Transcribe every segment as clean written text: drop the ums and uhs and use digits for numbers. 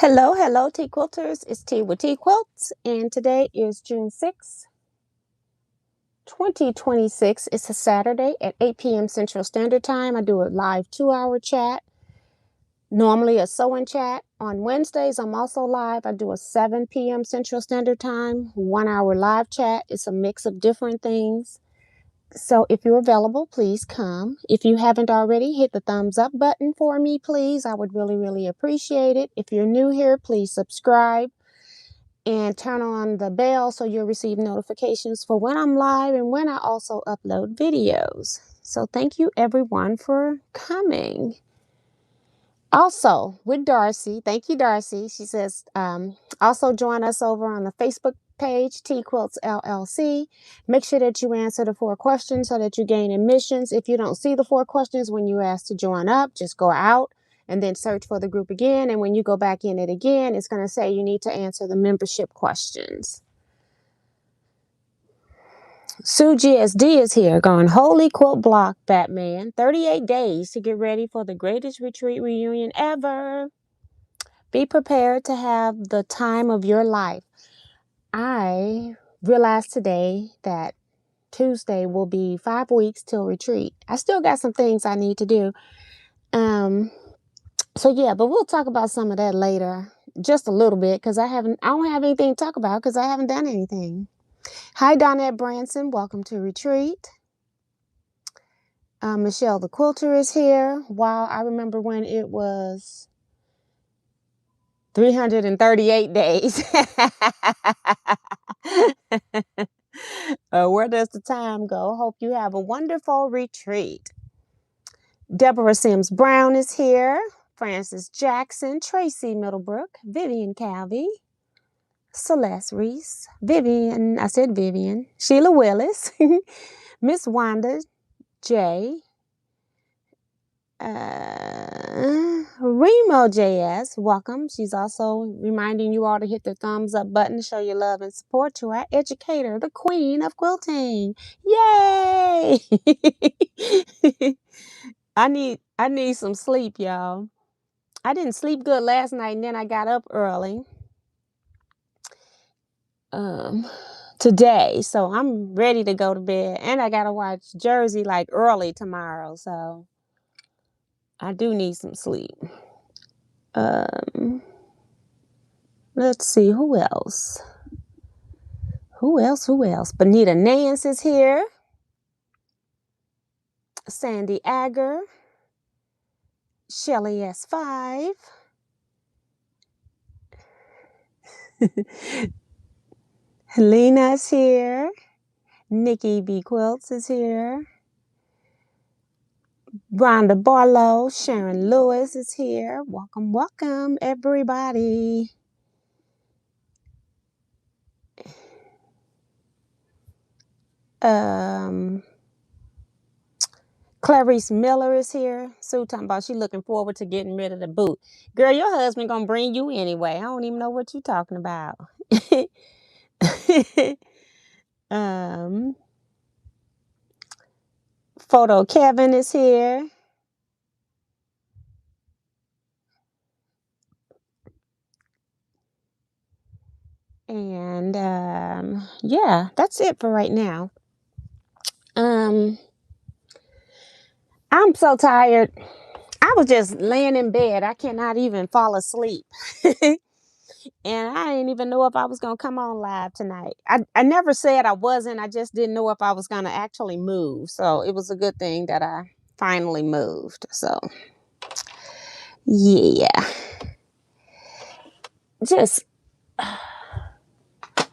Hello, hello, Teaquilters. It's T with Teaquilts, and today is June 6th, 2026. It's a Saturday at 8 p.m. Central Standard Time. I do a live 2-hour chat, normally a sew-in chat. On Wednesdays, I'm also live. I do a 7 p.m. Central Standard Time, 1-hour live chat. It's a mix of different things. So if you're available, please come. If you haven't already, hit the thumbs up button for me, please. I would really, really appreciate it. If you're new here, please subscribe and turn on the bell so you'll receive notifications for when I'm live and when I also upload videos. So thank you everyone for coming. Also, with Darcy, thank you, Darcy. She says, also join us over on the Facebook page, Teaquilts LLC. Make sure that you answer the 4 questions so that you gain admissions. If you don't see the 4 questions when you ask to join up, just go out and then search for the group again. And when you go back in it again, it's going to say you need to answer the membership questions. Sue GSD is here going, holy quilt block, Batman. 38 days to get ready for the greatest retreat reunion ever. Be prepared to have the time of your life. I realized today that Tuesday will be 5 weeks till retreat. I still got some things I need to do. So yeah, but we'll talk about some of that later, just a little bit, because I don't have anything to talk about because I haven't done anything. Hi, Donette Branson. Welcome to retreat. Michelle the Quilter is here. Wow, I remember when it was 338 days. Where does the time go? Hope you have a wonderful retreat. Deborah Sims Brown is here. Francis Jackson, Tracy Middlebrook, Vivian Calvey, Celeste Reese, Vivian, Sheila Willis, Miss Wanda J, Remo JS, welcome. She's also reminding you all to hit the thumbs up button to show your love and support to our educator, the queen of quilting. Yay! I need some sleep, y'all. I didn't sleep good last night, and then I got up early today, so I'm ready to go to bed, and I gotta watch Jersey like early tomorrow, so I do need some sleep. Let's see, who else? Who else? Bonita Nance is here. Sandy Agger. Shelly S5. Helena's here. Nikki B. Quilts is here. Rhonda Barlow. Sharon Lewis is here. Welcome, welcome, everybody. Clarice Miller is here. Sue talking about she looking forward to getting rid of the boot. Girl, your husband gonna bring you anyway. I don't even know what you're talking about. Photo Kevin is here. And yeah, that's it for right now. I'm so tired. I was just laying in bed. I cannot even fall asleep. And I didn't even know if I was going to come on live tonight. I never said I wasn't. I just didn't know if I was going to actually move. So it was a good thing that I finally moved. So, yeah. Just, I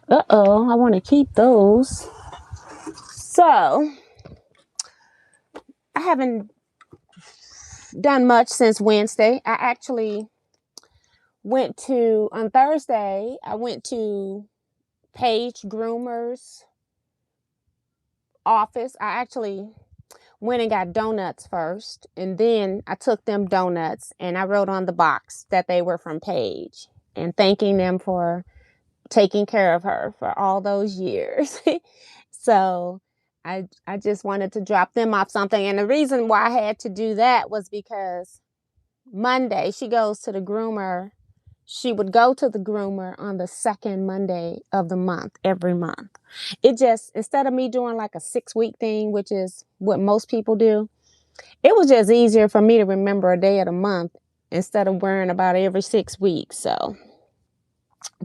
want to keep those. So, I haven't done much since Wednesday. I actually on Thursday, I went to Paige Groomer's office. I actually went and got donuts first, and then I took them donuts and I wrote on the box that they were from Paige and thanking them for taking care of her for all those years. So I just wanted to drop them off something. And the reason why I had to do that was because Monday she goes to the groomer. She would go to the groomer on the second Monday of the month, every month. It just, instead of me doing like a 6-week thing, which is what most people do, it was just easier for me to remember a day of the month instead of worrying about every 6 weeks. So,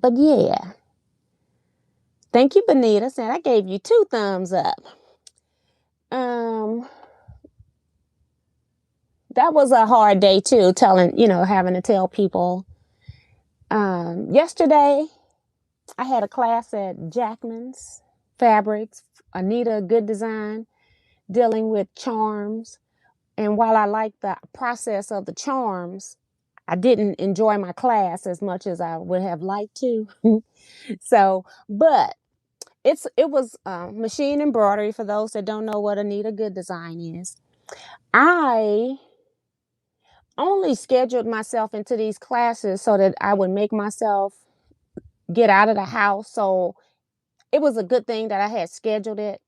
but yeah. Thank you, Benita. Said I gave you 2 thumbs up. That was a hard day too, having to tell people. Yesterday, I had a class at Jackman's Fabrics, Anita Good Design, dealing with charms. And while I liked the process of the charms, I didn't enjoy my class as much as I would have liked to. So, but it was machine embroidery. For those that don't know what Anita Good Design is, I only scheduled myself into these classes so that I would make myself get out of the house. So it was a good thing that I had scheduled it.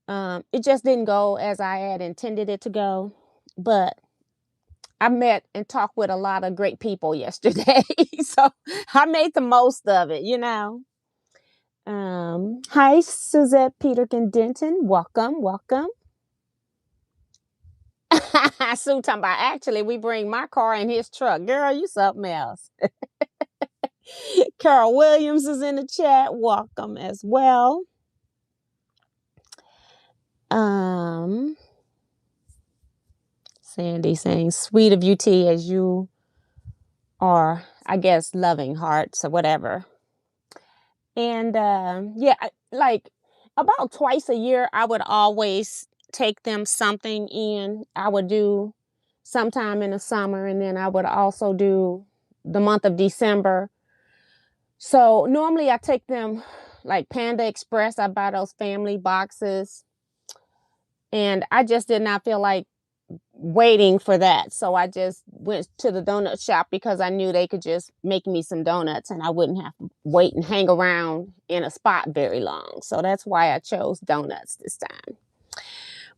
It just didn't go as I had intended it to go, but I met and talked with a lot of great people yesterday. So I made the most of it, Hi, Suzette Peterkin Denton. Welcome, welcome. Sue talking about, actually, we bring my car in his truck. Girl, you something else. Carol Williams is in the chat. Welcome as well. Sandy saying, sweet of you, T, as you are, I guess, loving hearts or whatever. And yeah, like about twice a year, I would always take them something in. I would do sometime in the summer, and then I would also do the month of December. So normally I take them like Panda Express. I buy those family boxes, and I just did not feel like waiting for that. So I just went to the donut shop because I knew they could just make me some donuts and I wouldn't have to wait and hang around in a spot very long. So that's why I chose donuts this time.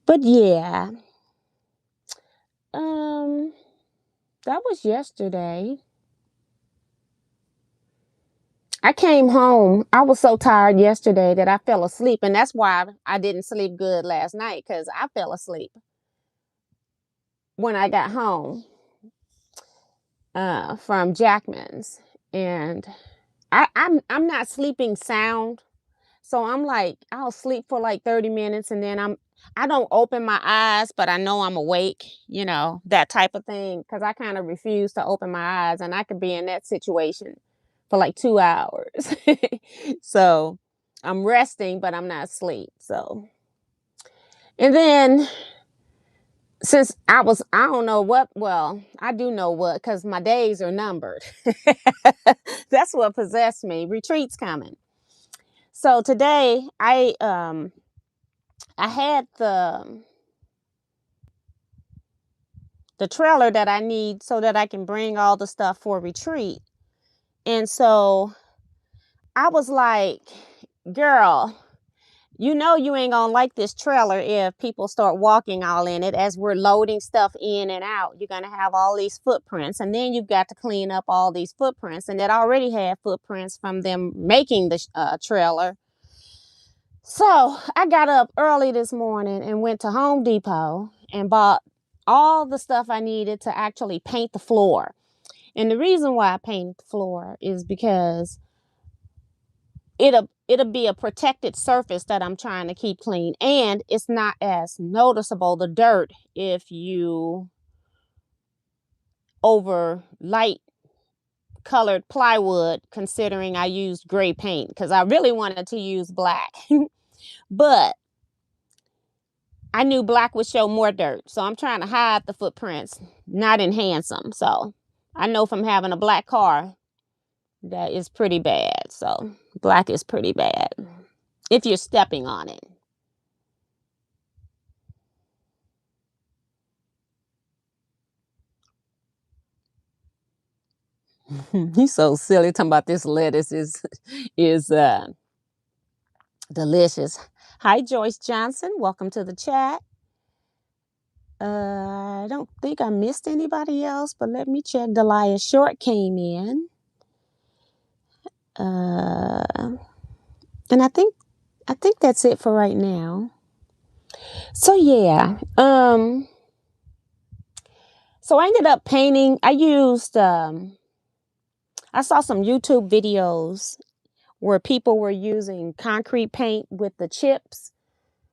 But yeah, that was yesterday. I came home. I was so tired yesterday that I fell asleep, and that's why I didn't sleep good last night, because I fell asleep when I got home from Jackman's, and I'm not sleeping sound, so I'm like, I'll sleep for like 30 minutes, and then I don't open my eyes, but I know I'm awake, that type of thing, because I kind of refuse to open my eyes, and I could be in that situation for like 2 hours. So I'm resting, but I'm not asleep. So, and then since I don't know what, well, I do know what, because my days are numbered. That's what possessed me. Retreat's coming. So today I had the trailer that I need so that I can bring all the stuff for retreat. And so I was like, girl, you ain't gonna like this trailer if people start walking all in it. As we're loading stuff in and out, you're gonna have all these footprints, and then you've got to clean up all these footprints, and it already had footprints from them making the trailer. So I got up early this morning and went to Home Depot and bought all the stuff I needed to actually paint the floor. And the reason why I painted the floor is because it'll be a protected surface that I'm trying to keep clean, and it's not as noticeable, the dirt, if you over light colored plywood, considering I used gray paint, because I really wanted to use black. But I knew black would show more dirt. So I'm trying to hide the footprints, not enhance them. So I know from having a black car that is pretty bad. So black is pretty bad if you're stepping on it. He's so silly talking about this lettuce is delicious. Hi, Joyce Johnson. Welcome to the chat. I don't think I missed anybody else, but let me check. Delia Short came in. And I think that's it for right now. So yeah. So I ended up painting. I saw some YouTube videos where people were using concrete paint with the chips,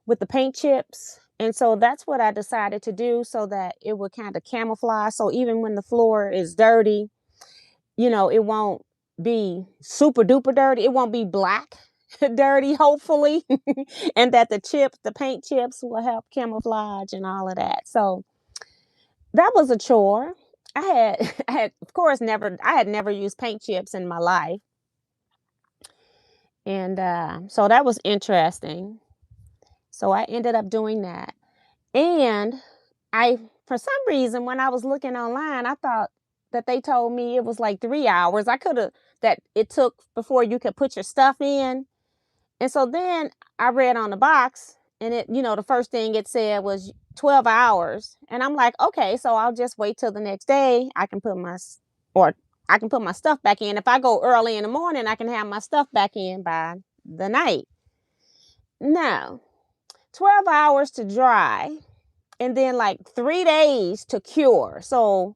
with the paint chips. And so that's what I decided to do so that it would kind of camouflage. So even when the floor is dirty, it won't be super duper dirty. It won't be black dirty, hopefully. And that the paint chips will help camouflage and all of that. So that was a chore. I had, of course, I had never used paint chips in my life. And so that was interesting. So I ended up doing that. And for some reason, when I was looking online, I thought that they told me it was like 3 hours. That it took before you could put your stuff in. And so then I read on the box and the first thing it said was 12 hours. And I'm like, okay, so I'll just wait till the next day. I can put my stuff back in. If I go early in the morning, I can have my stuff back in by the night. No, 12 hours to dry and then like 3 days to cure. So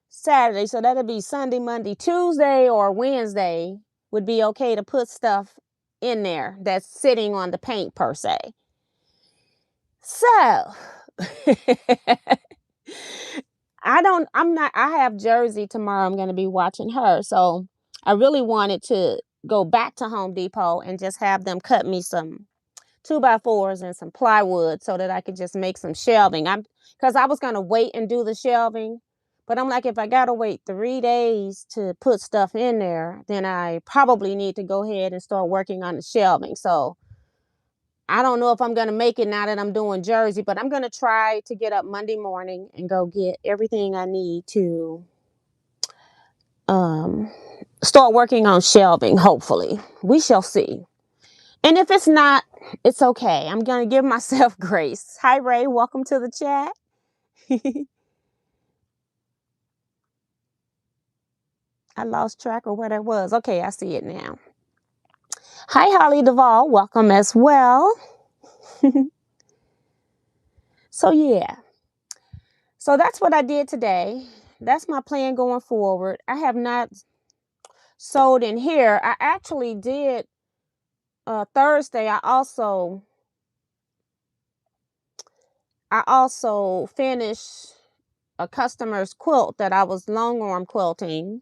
Saturday, so that'll be Sunday, Monday, Tuesday, or Wednesday would be okay to put stuff in there that's sitting on the paint per se. So I have Jersey tomorrow. I'm going to be watching her. So I really wanted to go back to Home Depot and just have them cut me some 2x4s and some plywood so that I could just make some shelving. Because I was going to wait and do the shelving. But I'm like, if I got to wait 3 days to put stuff in there, then I probably need to go ahead and start working on the shelving. So I don't know if I'm going to make it now that I'm doing Jersey, but I'm going to try to get up Monday morning and go get everything I need to start working on shelving, hopefully. We shall see. And if it's not, it's okay. I'm going to give myself grace. Hi, Ray. Welcome to the chat. I lost track of where that was. Okay, I see it now. Hi, Holly Duvall. Welcome as well. So, yeah. So that's what I did today. That's my plan going forward. I have not sewed in here. I actually did Thursday. I also finished a customer's quilt that I was long arm quilting.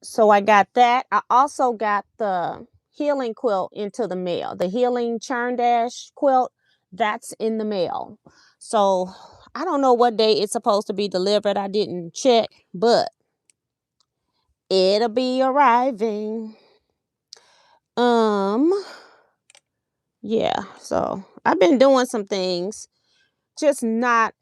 So I got that. I also got the healing quilt into the mail. The healing churn dash quilt, that's in the mail. So I don't know what day it's supposed to be delivered. I didn't check, but it'll be arriving. Yeah, so I've been doing some things, just not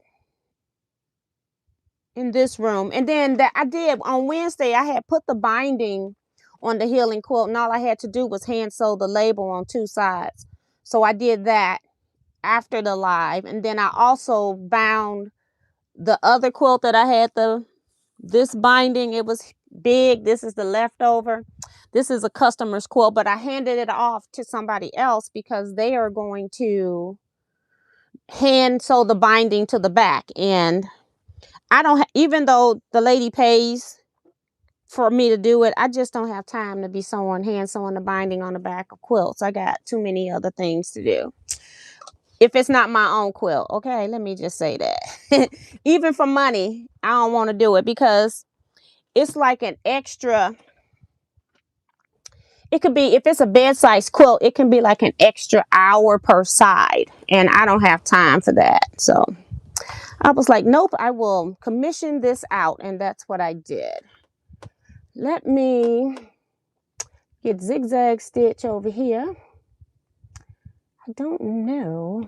in this room. And then that I did on Wednesday, I had put the binding on the healing quilt, and all I had to do was hand sew the label on 2 sides. So I did that after the live. And then I also bound the other quilt that I had this binding. It was big. This is the leftover. This is a customer's quilt, but I handed it off to somebody else because they are going to hand sew the binding to the back. And I don't even though the lady pays for me to do it, I just don't have time to be hand sewing the binding on the back of quilts. I got too many other things to do. If it's not my own quilt, okay, let me just say that. Even for money, I don't want to do it because it's like an extra it could be, if it's a bed-size quilt, it can be like an extra hour per side. And I don't have time for that. So I was like, nope, I will commission this out. And that's what I did. Let me get zigzag stitch over here. I don't know.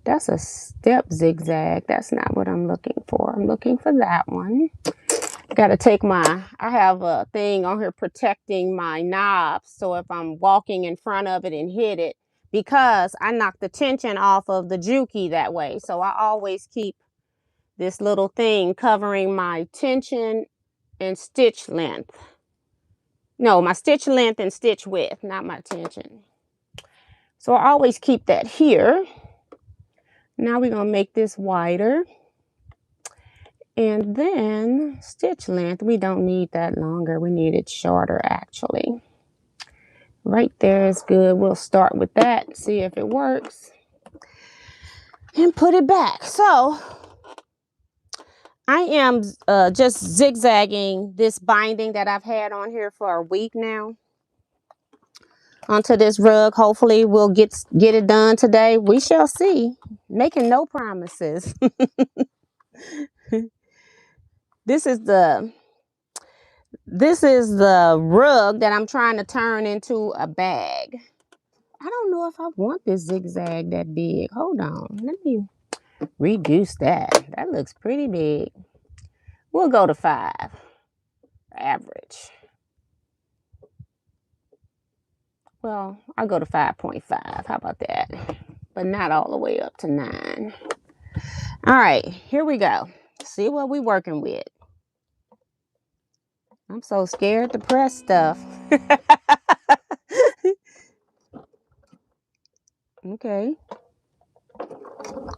That's a step zigzag. That's not what I'm looking for. I'm looking for that one. Got to take I have a thing on here protecting my knobs. So if I'm walking in front of it and hit it, because I knock the tension off of the Juki that way. So I always keep this little thing covering my tension and stitch length. No, my stitch length and stitch width, not my tension. So I always keep that here. Now we're going to make this wider. And then stitch length, we don't need that longer. We need it shorter actually. Right there is good. We'll start with that, see if it works. And put it back. So I am just zigzagging this binding that I've had on here for a week now onto this rug. Hopefully we'll get it done today. We shall see. Making no promises. This is the rug that I'm trying to turn into a bag. I don't know if I want this zigzag that big. Hold on. Let me reduce that. That looks pretty big. We'll go to 5. Average. Well, I'll go to 5.5. How about that? But not all the way up to 9. All right, here we go. See what we're working with. I'm so scared to press stuff. Okay.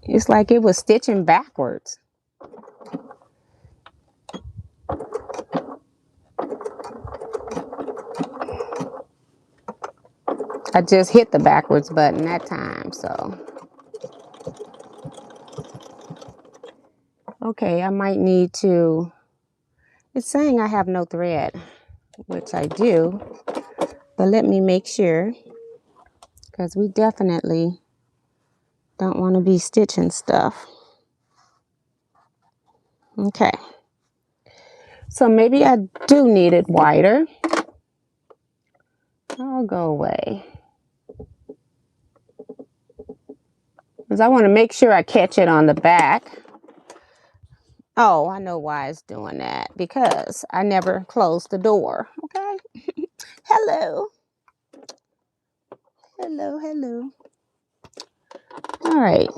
It's like it was stitching backwards. I just hit the backwards button that time, so. Okay, I might need to, it's saying I have no thread, which I do, but let me make sure, because we definitely don't want to be stitching stuff. Okay, so maybe I do need it wider. I'll go away. Because I want to make sure I catch it on the back. Oh, I know why it's doing that. Because I never closed the door. Okay. Hello. Hello, hello. All right.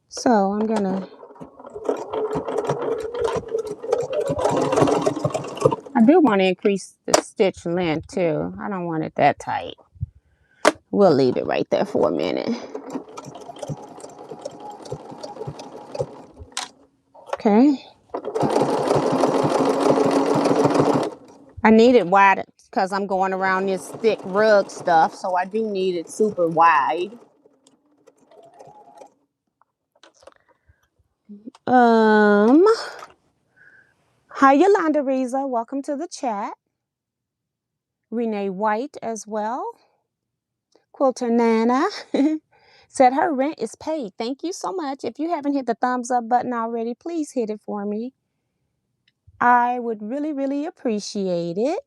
So I'm going to... I do want to increase the stitch length too. I don't want it that tight. We'll leave it right there for a minute. Okay. I need it wide because I'm going around this thick rug stuff, so I do need it super wide. Hi Yolanda Riza, welcome to the chat. Renee White as well. Quilter Nana said her rent is paid. Thank you so much. If you haven't hit the thumbs up button already, please hit it for me. I would really, really appreciate it.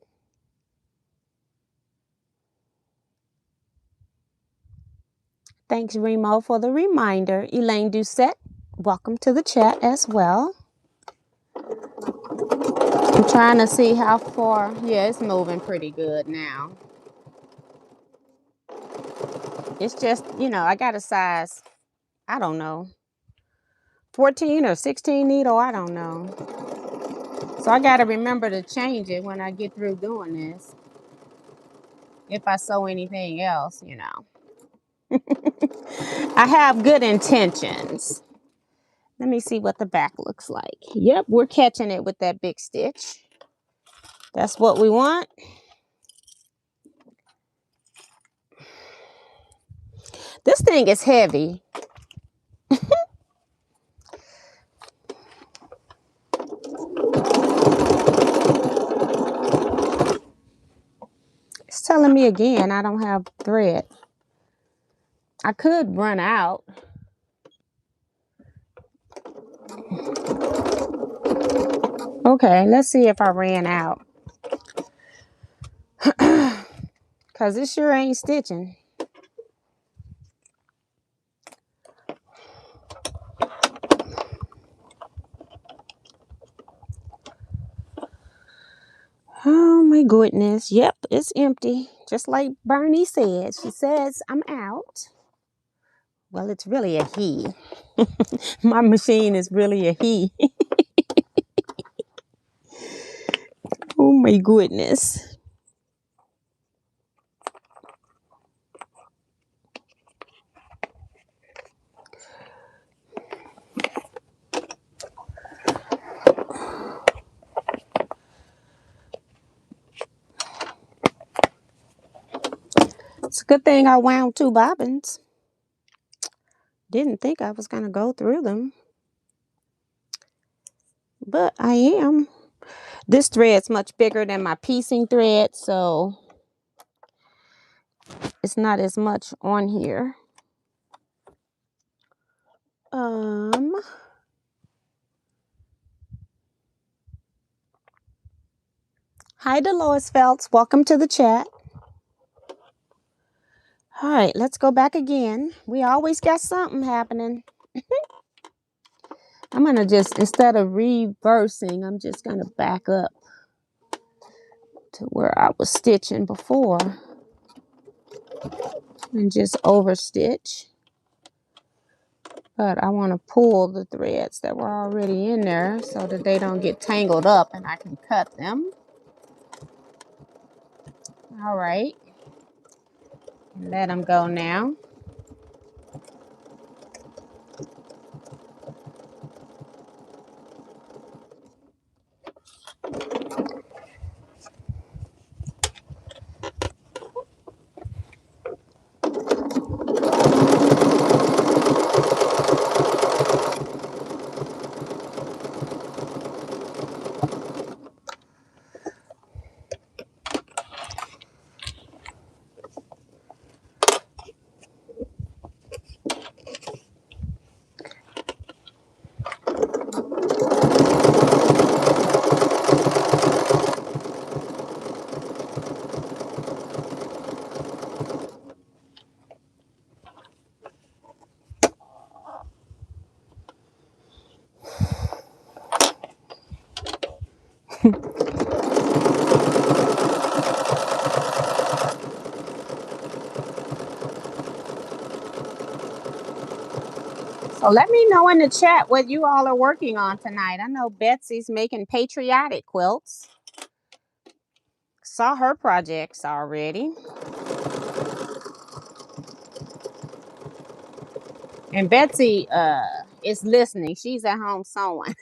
Thanks, Remo, for the reminder. Elaine Doucette, welcome to the chat as well. I'm trying to see how far. Yeah, it's moving pretty good now. It's just, you know, I got a size, I don't know, 14 or 16 needle, I don't know. So I got to remember to change it when I get through doing this. If I sew anything else, you know. I have good intentions. Let me see what the back looks like. Yep, we're catching it with that big stitch. That's what we want. This thing is heavy. me again. I don't have thread. I could run out. Okay, let's see if I ran out. Because it sure ain't stitching. Oh my goodness. Yep, it's empty. Just like Bernie said. She says, I'm out. Well, it's really a he. My machine is really a he. Oh my goodness. It's a good thing I wound 2 bobbins. Didn't think I was going to go through them. But I am. This thread's much bigger than my piecing thread, so it's not as much on here. Hi, Dolores Phelps. Welcome to the chat. All right, let's go back again. We always got something happening. I'm going to just, instead of reversing, I'm just going to back up to where I was stitching before and just overstitch. But I want to pull the threads that were already in there so that they don't get tangled up and I can cut them. All right. Let them go now. So let me know in the chat what you all are working on tonight. I know Betsy's making patriotic quilts. Saw her projects already. And Betsy is listening. She's at home sewing.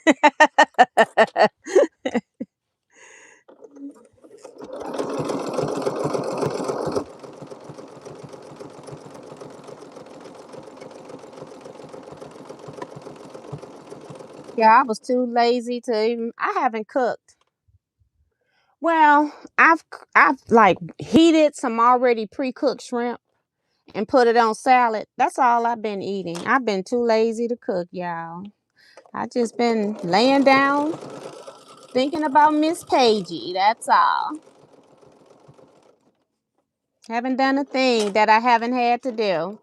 Yeah, I was too lazy to even, I haven't cooked. Well, I've like heated some already pre-cooked shrimp and put it on salad. That's all I've been eating. I've been too lazy to cook, y'all. I just been laying down thinking about Miss Pagey. That's all. Haven't done a thing that I haven't had to do.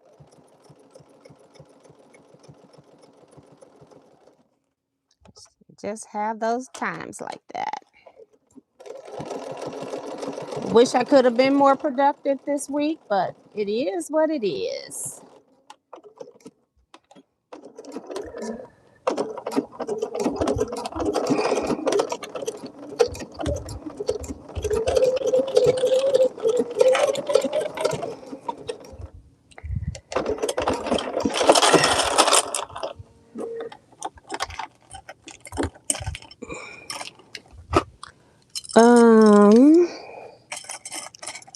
Just have those times like that. Wish I could have been more productive this week, but it is what it is.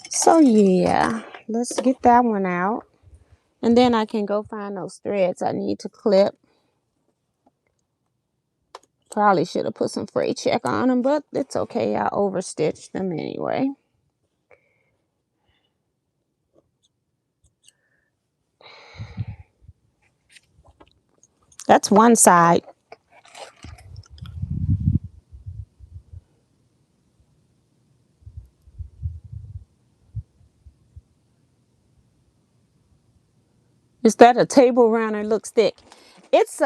So yeah, let's get that one out. And then I can go find those threads I need to clip. Probably should have put some fray check on them, but it's okay. I overstitched them anyway. That's one side. Is that a table runner? Looks thick. It's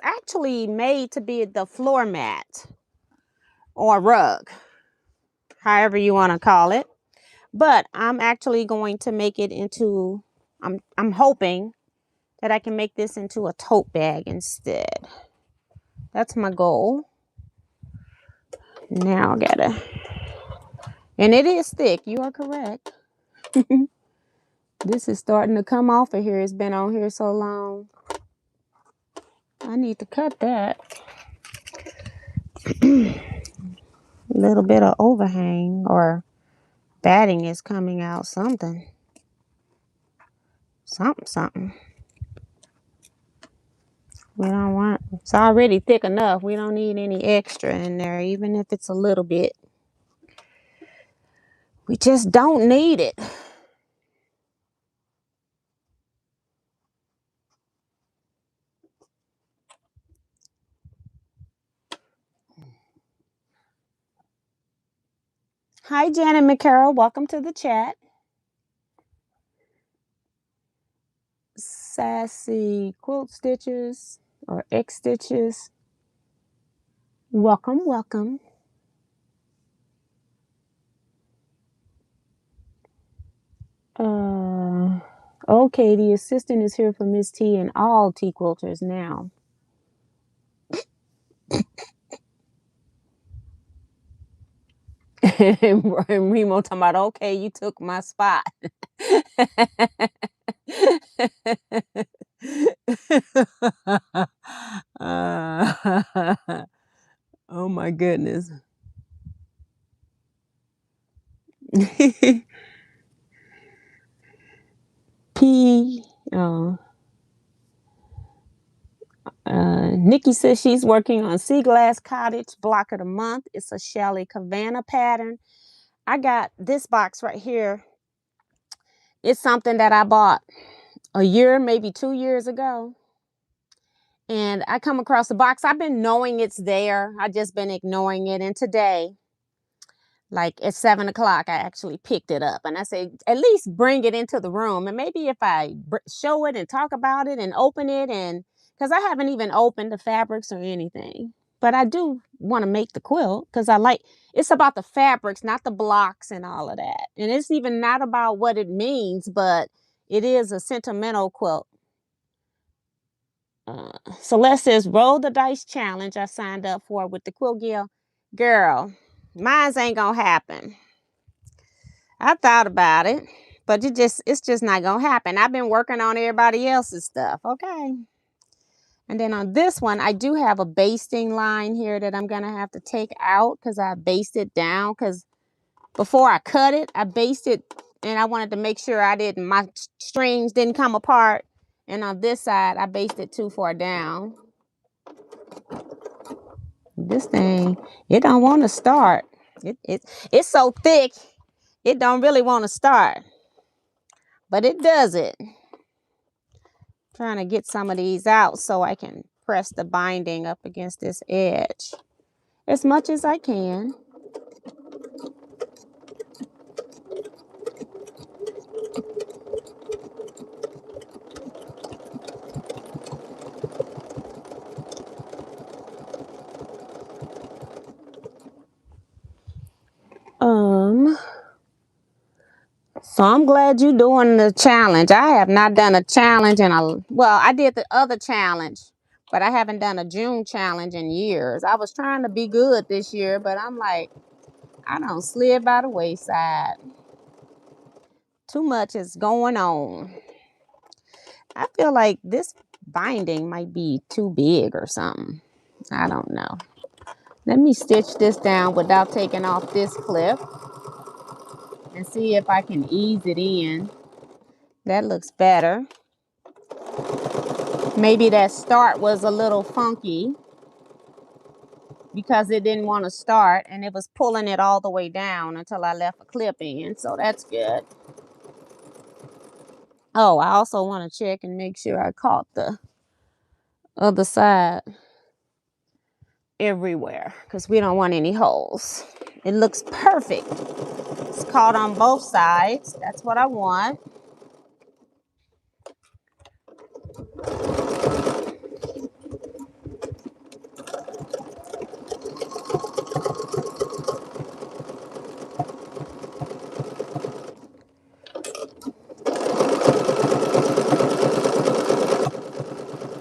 actually made to be the floor mat or rug, however you want to call it. But I'm actually going to make it into, I'm hoping that I can make this into a tote bag instead. That's my goal. Now I gotta, and it is thick. You are correct. This is starting to come off of here. It's been on here so long. I need to cut that. A little bit of overhang or batting is coming out. Something. Something. We don't want, it's already thick enough. We don't need any extra in there, even if it's a little bit. We just don't need it. Hi, Janet McCarroll. Welcome to the chat. Sassy quilt stitches or X stitches. Welcome, welcome. Okay, the assistant is here for Miss T and all T quilters now. And Remo talking about, okay, you took my spot. Oh my goodness. P. Nikki says she's working on Sea Glass Cottage Block of the Month. It's a Shelley Cabana pattern. I got this box right here. It's something that I bought a year, maybe 2 years ago. And I come across the box. I've been knowing it's there. I just been ignoring it. And today, like at 7 o'clock, I actually picked it up. And I say, at least bring it into the room. And maybe if I show it and talk about it and open it, and because I haven't even opened the fabrics or anything. But I do want to make the quilt because I like, it's about the fabrics, not the blocks and all of that. And it's even not about what it means, but it is a sentimental quilt. Celeste says, roll the dice challenge I signed up for with the Quilt Guild. Girl, mine's ain't gonna happen. I thought about it, but it's just not gonna happen. I've been working on everybody else's stuff, okay? And then on this one, I do have a basting line here that I'm gonna have to take out because I basted down, because before I cut it, I basted, and I wanted to make sure my strings didn't come apart. And on this side, I basted too far down. This thing, it don't want to start. It's so thick, it don't really want to start. But it does it. Trying to get some of these out so I can press the binding up against this edge as much as I can. So I'm glad you're doing the challenge. I have not done a challenge well, I did the other challenge, but I haven't done a June challenge in years. I was trying to be good this year, but I'm like, I don't slid by the wayside. Too much is going on. I feel like this binding might be too big or something. I don't know. Let me stitch this down without taking off this clip and see if I can ease it in. That looks better. Maybe that start was a little funky because it didn't want to start and it was pulling it all the way down until I left a clip in. So that's good. Oh, I also want to check and make sure I caught the other side everywhere because we don't want any holes. It looks perfect. It's caught on both sides. That's what I want.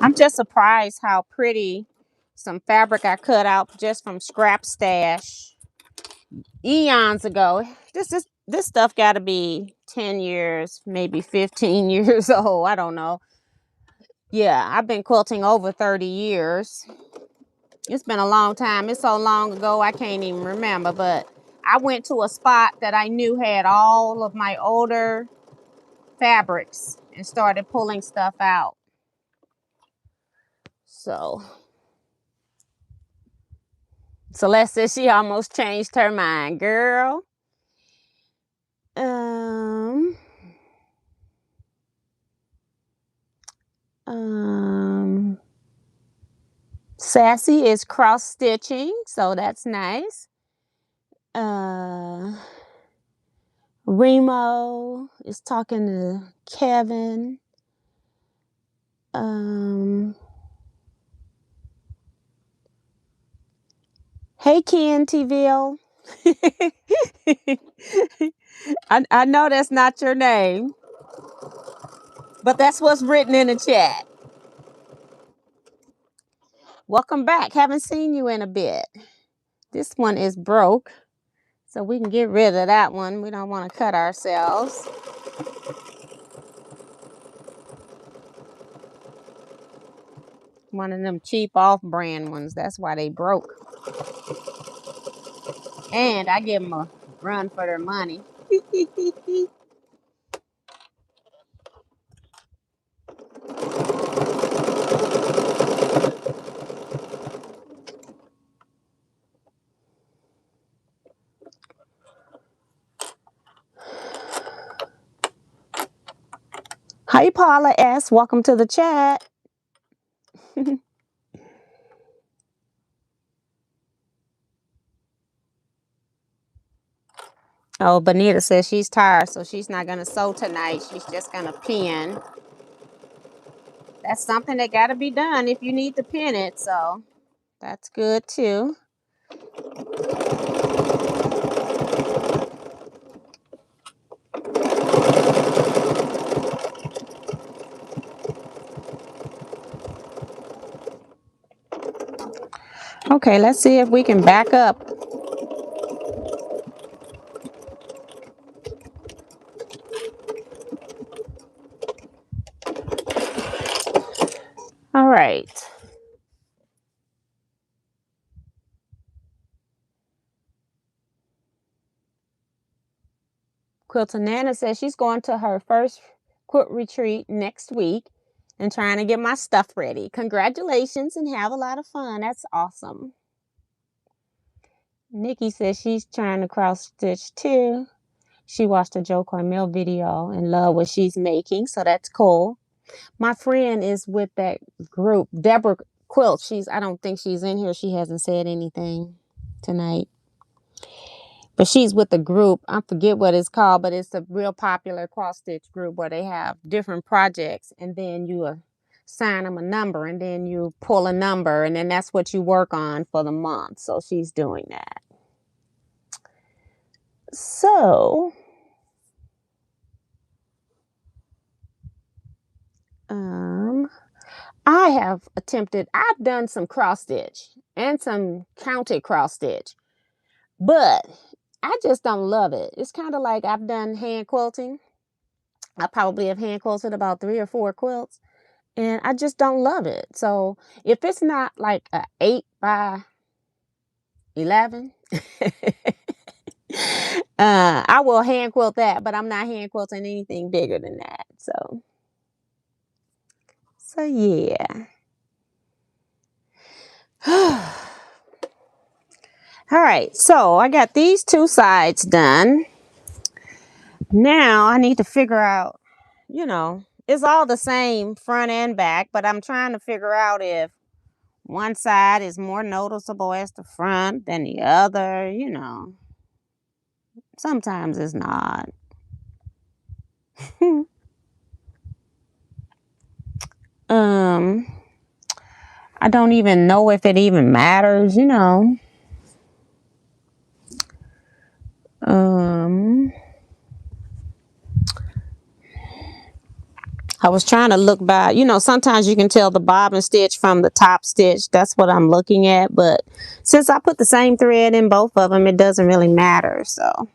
I'm just surprised how pretty some fabric I cut out just from Scrap Stash eons ago. This stuff got to be 10 years, maybe 15 years old. I don't know. Yeah, I've been quilting over 30 years. It's been a long time. It's so long ago I can't even remember, but I went to a spot that I knew had all of my older fabrics and started pulling stuff out. So Celeste says she almost changed her mind, girl. Um, Sassy is cross stitching, so that's nice. Remo is talking to Kevin. Hey, Ken Tville. I know that's not your name, but that's what's written in the chat. Welcome back. Haven't seen you in a bit. This one is broke, so we can get rid of that one. We don't want to cut ourselves. One of them cheap off-brand ones. That's why they broke. And I give them a run for their money. Hi, Paula S. Welcome to the chat. Oh, Bonita says she's tired, so she's not going to sew tonight. She's just going to pin. That's something that got to be done if you need to pin it, so that's good too. Okay, let's see if we can back up. All right. Quilter Nana says she's going to her first quilt retreat next week and trying to get my stuff ready. Congratulations and have a lot of fun. That's awesome. Nikki says she's trying to cross stitch too. She watched a Joe Cormel video and love what she's making, so that's cool. My friend is with that group, Deborah Quilt. I don't think she's in here. She hasn't said anything tonight. But she's with the group. I forget what it's called, but it's a real popular cross stitch group where they have different projects and then you assign them a number and then you pull a number and then that's what you work on for the month. So she's doing that. So I've done some cross stitch and some counted cross stitch, but I just don't love it. It's kind of like I've done hand quilting. I probably have hand quilted about 3 or 4 quilts and I just don't love it. So if it's not like a 8 by 11, I will hand quilt that, but I'm not hand quilting anything bigger than that. So yeah. All right, so I got these 2 sides done. Now I need to figure out, It's all the same front and back, but I'm trying to figure out if one side is more noticeable as the front than the other, you know. Sometimes it's not. um, I don't even know if it even matters, you know. Um, I was trying to look by, you know, sometimes you can tell the bobbin stitch from the top stitch. That's what I'm looking at. But since I put the same thread in both of them, it doesn't really matter. So,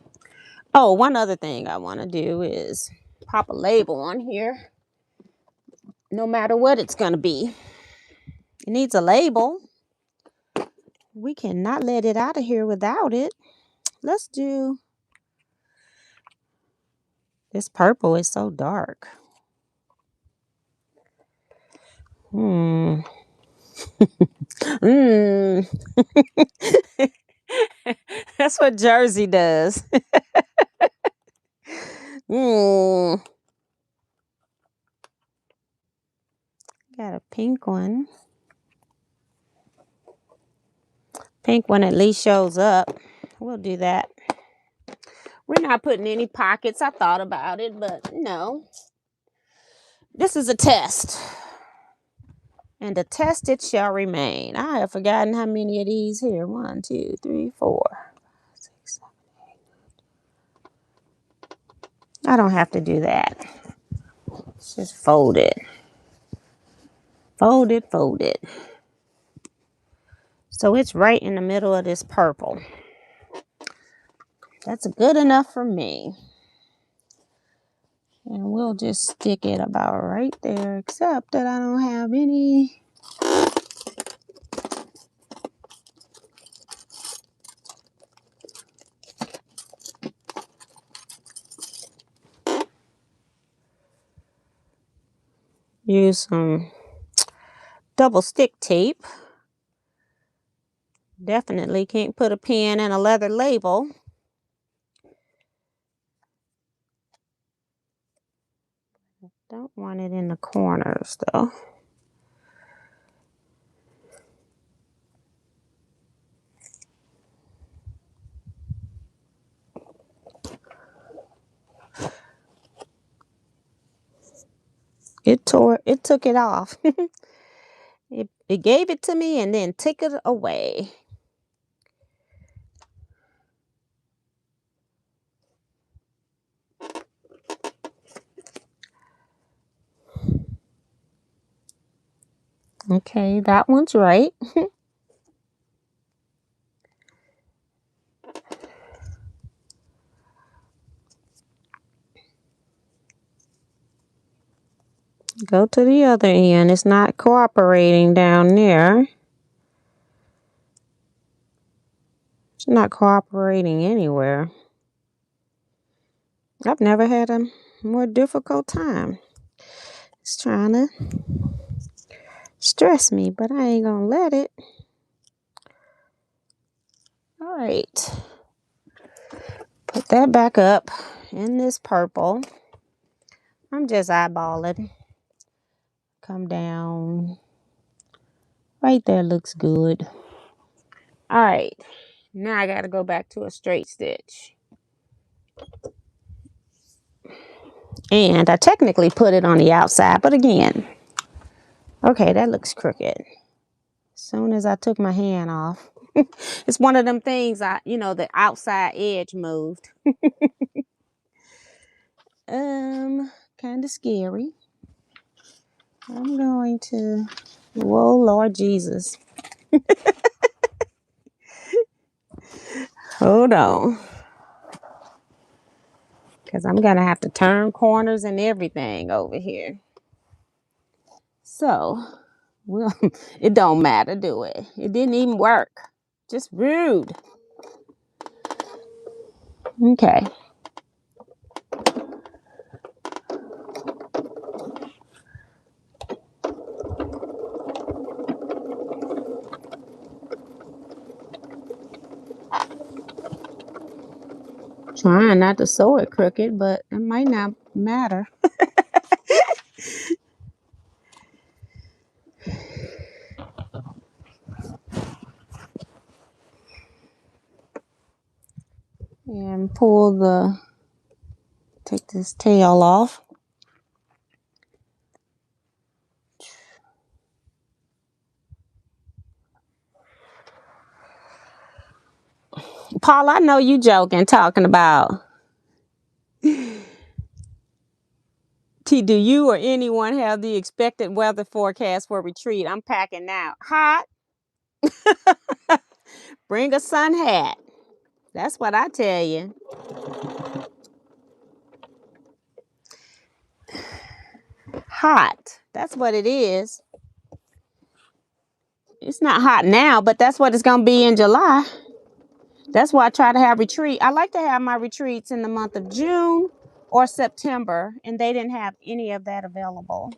oh, one other thing I want to do is pop a label on here. No matter what it's going to be, it needs a label. We cannot let it out of here without it. Let's do, this purple is so dark. Hmm. Mm. That's what Jersey does. Mm. Got a pink one. Pink one at least shows up. We'll do that. We're not putting any pockets. I thought about it, but no. This is a test. And the test it shall remain. I have forgotten how many of these here. 1, 2, 3, 4, 5, 6, 7, 8. I don't have to do that. Let's just fold it. Fold it, fold it. So it's right in the middle of this purple. That's good enough for me. And we'll just stick it about right there, except that I don't have any. Use some double stick tape. Definitely can't put a pin in a leather label. Don't want it in the corners though. It took it off. It gave it to me and then took it away. Okay, that one's right. Go to the other end. It's not cooperating down there. It's not cooperating anywhere. I've never had a more difficult time. It's trying to stress me, but I ain't gonna let it. All right. Put that back up in this purple. I'm just eyeballing. Come down. Right there looks good. All right. Now I got to go back to a straight stitch. And I technically put it on the outside, but again, okay, that looks crooked. As soon as I took my hand off, it's one of them things the outside edge moved. Kind of scary. I'm going to, whoa, Lord Jesus. Hold on. Because I'm going to have to turn corners and everything over here. So, well, it don't matter, do it? It didn't even work. Just rude. Okay. Trying not to sew it crooked, but it might not matter. and take this tail off. Paul, I know you joking, talking about. Do you or anyone have the expected weather forecast for retreat? I'm packing now. Hot. Bring a sun hat. That's what I tell you. Hot. That's what it is. It's not hot now, but that's what it's going to be in July. That's why I try to have retreat. I like to have my retreats in the month of June or September, and they didn't have any of that available.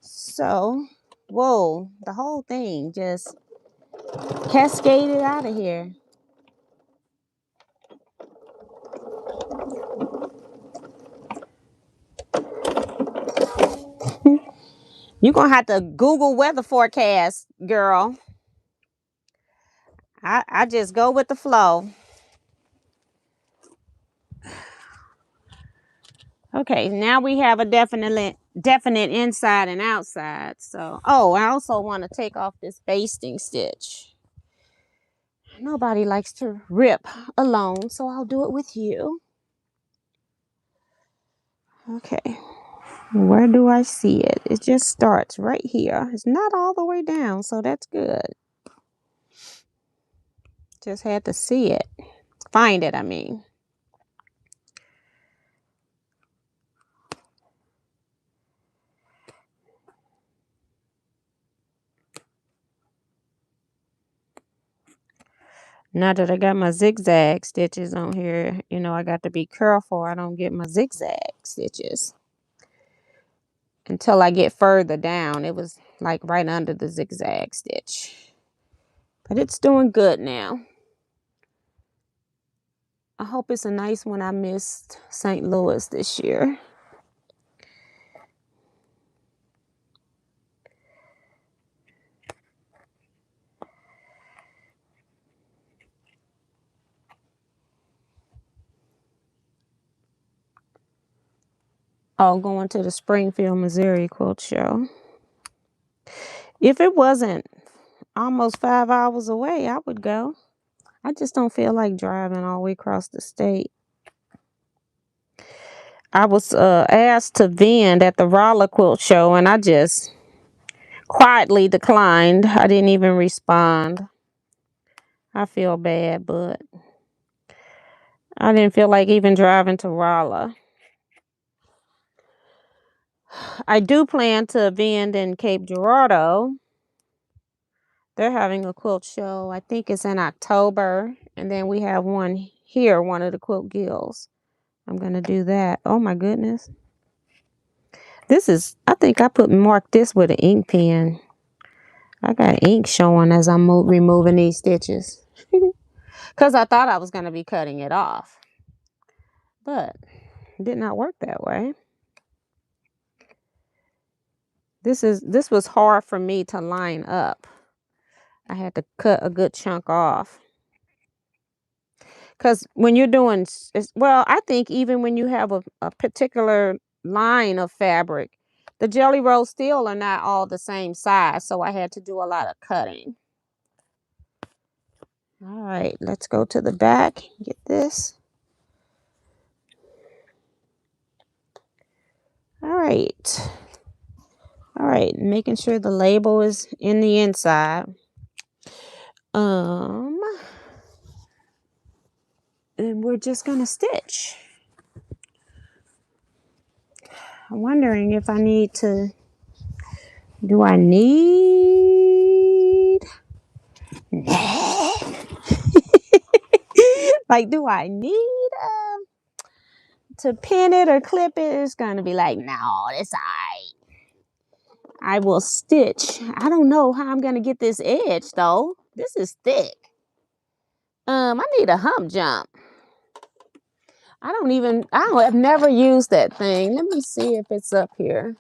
So, whoa, the whole thing just cascaded out of here. You're going to have to Google weather forecast, girl. I just go with the flow. Okay, now we have a definite inside and outside. So, oh, I also want to take off this basting stitch. Nobody likes to rip alone, so I'll do it with you. Okay, where do I see it? It just starts right here. It's not all the way down, so that's good. Just had to see it. Find it, I mean. Now that I got my zigzag stitches on here, you know, I got to be careful I don't get my zigzag stitches. Until I get further down, it was like right under the zigzag stitch. But it's doing good now. I hope it's a nice one. I missed St. Louis this year. Oh, going to the Springfield, Missouri quilt show. If it wasn't almost 5 hours away, I would go. I just don't feel like driving all the way across the state. I was asked to vend at the Rolla quilt show, and I just quietly declined. I didn't even respond. I feel bad, but I didn't feel like even driving to Rolla. I do plan to vend in Cape Girardeau. They're having a quilt show. I think it's in October. And then we have one here, one of the quilt guilds. I'm going to do that. Oh my goodness. This is, I think I marked this with an ink pen. I got ink showing as I'm removing these stitches. Because I thought I was going to be cutting it off. But it did not work that way. This was hard for me to line up. I had to cut a good chunk off. Because when you're doing, well, I think even when you have a particular line of fabric, the jelly rolls still are not all the same size. So I had to do a lot of cutting. All right, let's go to the back. Get this. All right. All right, making sure the label is in the inside. And we're just gonna stitch. I'm wondering if I need to, do I need, like, do I need to pin it or clip it? It's gonna be like, no, it's all right. I will stitch. I don't know how I'm gonna get this edge though. This is thick. I need a hump jump. I've never used that thing. Let me see if it's up here.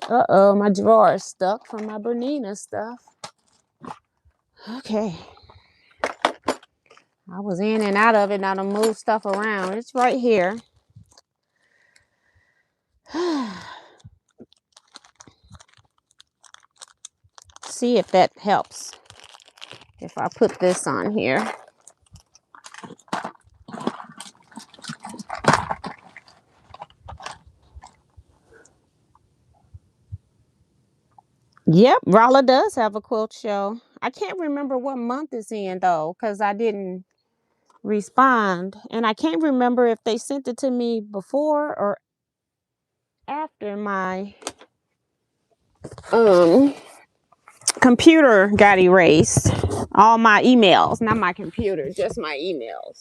Uh-oh, my drawer is stuck from my Bernina stuff. Okay. I was in and out of it. Now to move stuff around. It's right here. See if that helps. If I put this on here. Yep, Rolla does have a quilt show. I can't remember what month it's in though, because I didn't respond. And I can't remember if they sent it to me before or after my computer got erased. All my emails, not my computer, just my emails.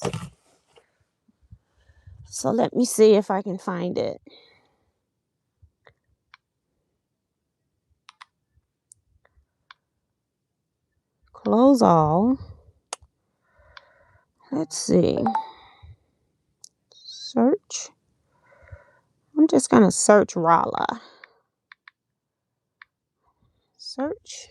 So let me see if I can find it. Close all. Let's see. Search. I'm just going to search Rolla. Search.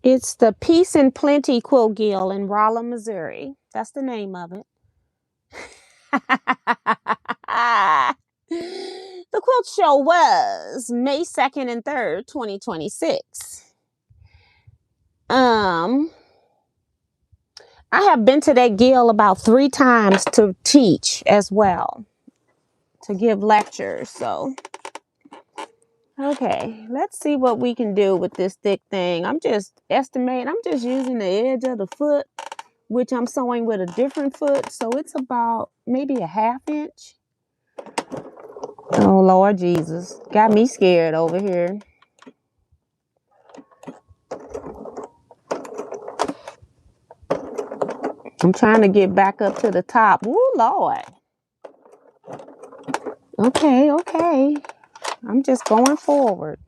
It's the Peace and Plenty Quilt Guild in Rolla, Missouri. That's the name of it. The quilt show was May 2nd and 3rd, 2026. I have been to that guild about 3 times to teach as well, to give lectures. So, okay, let's see what we can do with this thick thing. I'm just estimating, I'm just using the edge of the foot, which I'm sewing with a different foot. So it's about maybe a 1/2 inch. Oh, Lord Jesus. Got me scared over here. I'm trying to get back up to the top. Ooh, Lord. Okay, okay. I'm just going forward.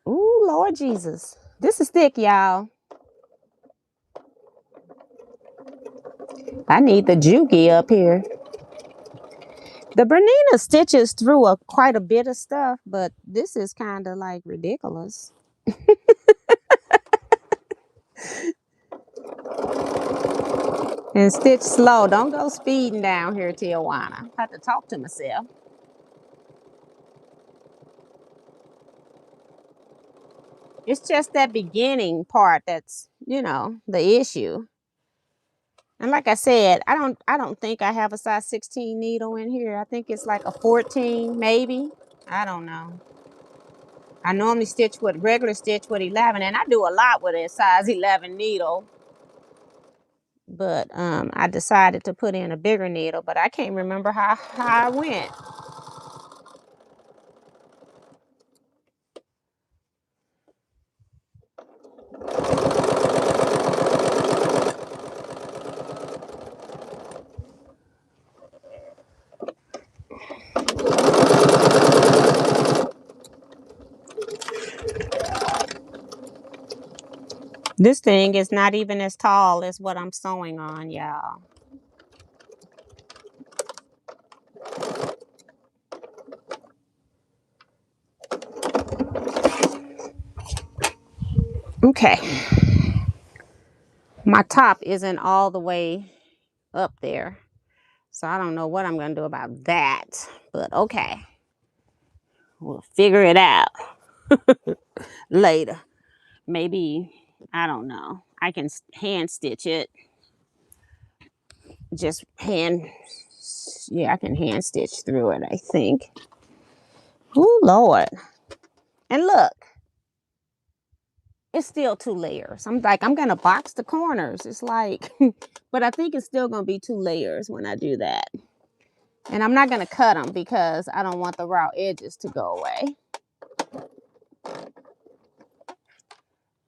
Ooh, Lord Jesus. This is thick, y'all. I need the Juki up here. The Bernina stitches through quite a bit of stuff, but this is kind of like ridiculous. And stitch slow. Don't go speeding down here, Teajuana. I have to talk to myself. It's just that beginning part that's, the issue. And like I said, I don't think I have a size 16 needle in here. I think it's like a 14, maybe. I don't know. I normally regular stitch with 11, and I do a lot with a size 11 needle. But I decided to put in a bigger needle, but I can't remember how I went. This thing is not even as tall as what I'm sewing on, y'all. Okay. My top isn't all the way up there, so I don't know what I'm going to do about that, but okay. We'll figure it out later. Maybe, I don't know. I can hand stitch it. I can hand stitch through it, I think. Oh, Lord. And look, it's still 2 layers. I'm going to box the corners. It's like, but I think it's still going to be 2 layers when I do that. And I'm not going to cut them because I don't want the raw edges to go away.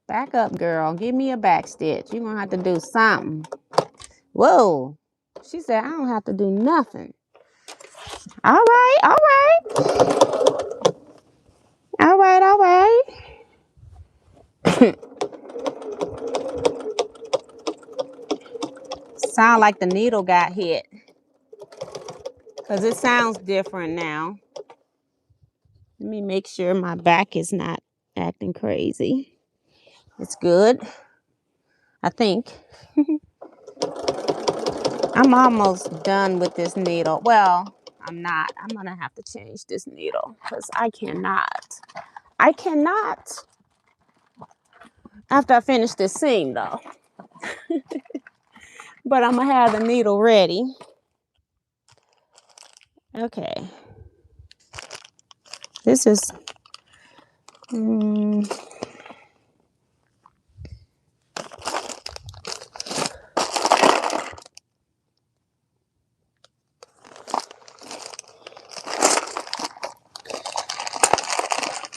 Back up, girl. Give me a back stitch. You're going to have to do something. Whoa. She said, I don't have to do nothing. All right, all right. All right, all right. Sound like the needle got hit. Because it sounds different now. Let me make sure my back is not acting crazy. It's good. I think. I'm almost done with this needle. Well, I'm not. I'm going to have to change this needle because I cannot. I cannot. After I finish this seam, though. But I'm going to have the needle ready. Okay. This is...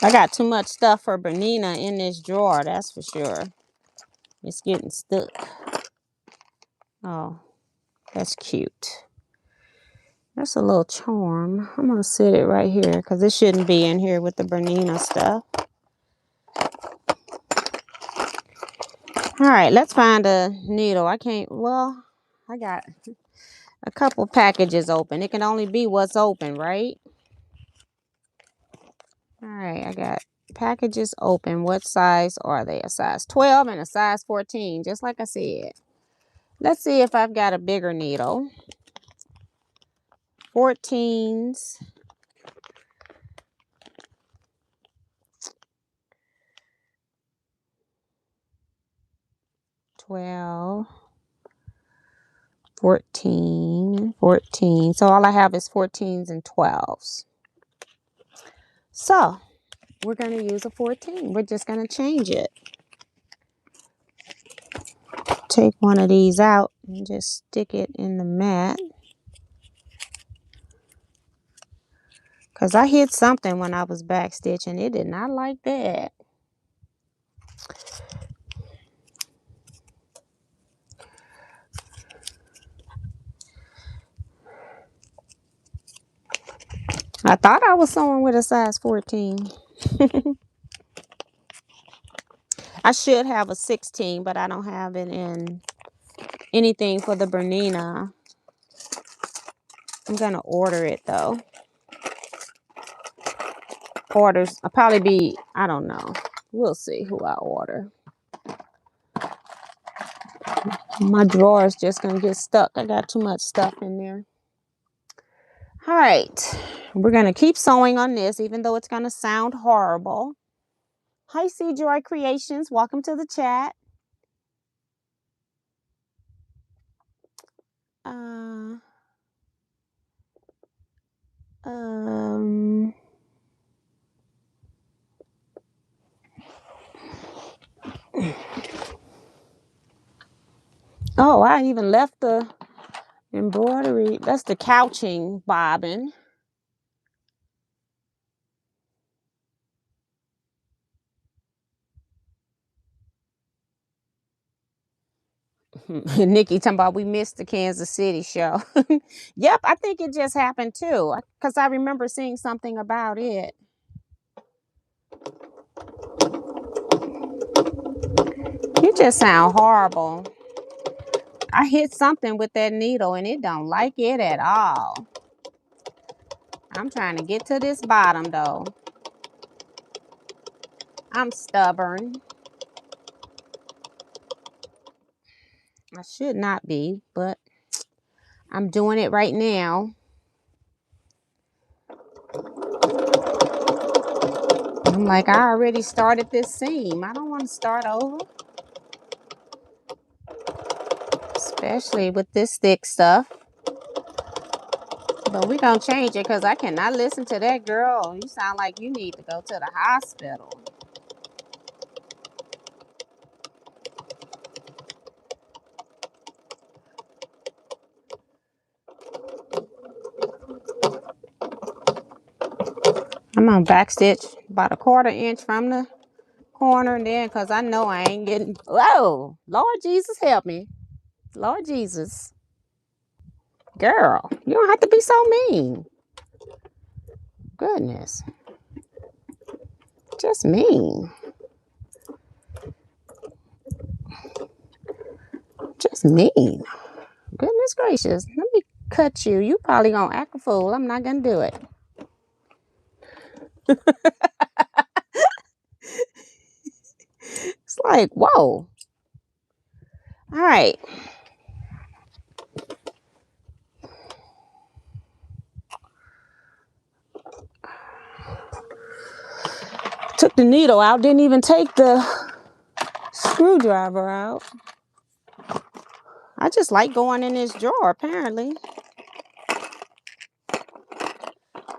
I got too much stuff for Bernina in this drawer, that's for sure. It's getting stuck. Oh, that's cute. That's a little charm. I'm going to sit it right here because it shouldn't be in here with the Bernina stuff. All right, let's find a needle. I can't, well, I got a couple packages open. It can only be what's open, right? All right, I got packages open. What size are they? A size 12 and a size 14, just like I said. Let's see if I've got a bigger needle. 14s. 12. 14. 14. So all I have is 14s and 12s. So we're going to use a 14. We're just going to change it. Take one of these out and just stick it in the mat. Because I hit something when I was back stitching. It did not like that. I thought I was sewing with a size 14. I should have a 16, but I don't have it in anything for the Bernina. I'm going to order it, though. Orders, I'll probably be, I don't know. We'll see who I order. My drawer is just going to get stuck. I got too much stuff in there. All right. We're going to keep sewing on this, even though it's going to sound horrible. Hi, C Joy Creations. Welcome to the chat. Oh, I even left the embroidery. That's the couching bobbin. Nikki talking about we missed the Kansas City show. Yep, I think it just happened too. Because I remember seeing something about it. You just sound horrible. I hit something with that needle and it don't like it at all. I'm trying to get to this bottom though. I'm stubborn. I should not be, but I'm doing it right now. I'm like, I already started this seam. I don't want to start over. Especially with this thick stuff. But we're going to change it because I cannot listen to that girl. You sound like you need to go to the hospital. I'm going to backstitch about a 1/4 inch from the corner and then because I know I ain't getting... Whoa! Lord Jesus, help me. Lord Jesus. Girl, you don't have to be so mean. Goodness. Just mean. Just mean. Goodness gracious. Let me cut you. You probably gonna act a fool. I'm not gonna do it. It's like, whoa. All right. Took the needle out. Didn't even take the screwdriver out. I just like going in this drawer, apparently.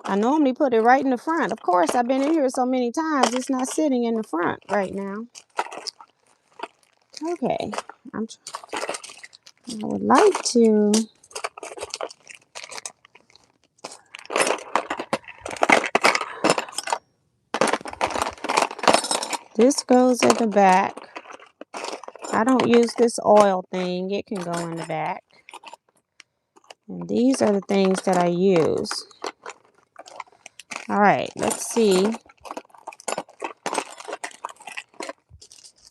I normally put it right in the front. Of course, I've been in here so many times, it's not sitting in the front right now. Okay. I would like to... This goes in the back. I don't use this oil thing. It can go in the back. And these are the things that I use. All right, let's see.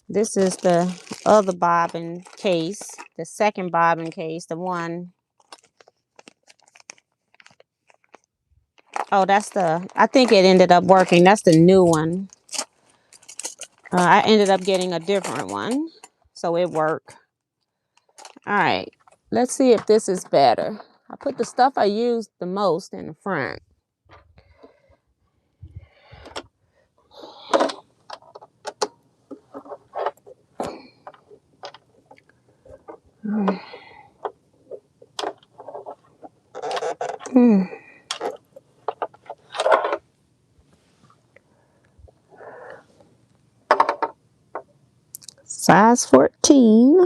This is the other bobbin case, the second bobbin case, the one. Oh, that's the, I think it ended up working. That's the new one. I ended up getting a different one, so it worked. All right, let's see if this is better. I put the stuff I use the most in the front. Size 14.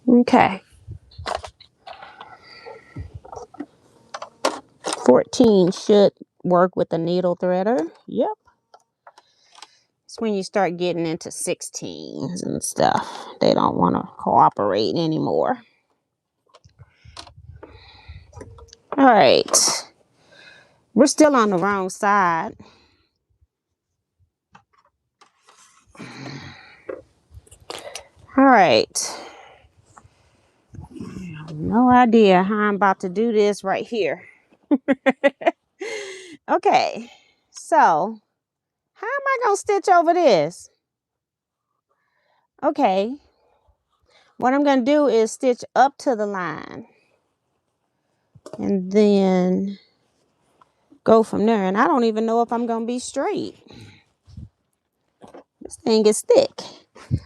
Okay. 14 should work with the needle threader. Yep. It's when you start getting into 16s and stuff. They don't want to cooperate anymore. All right. We're still on the wrong side. All right. I have no idea how I'm about to do this right here. Okay. So, how am I going to stitch over this? Okay. What I'm going to do is stitch up to the line. And then go from there. And I don't even know if I'm going to be straight. This thing is thick.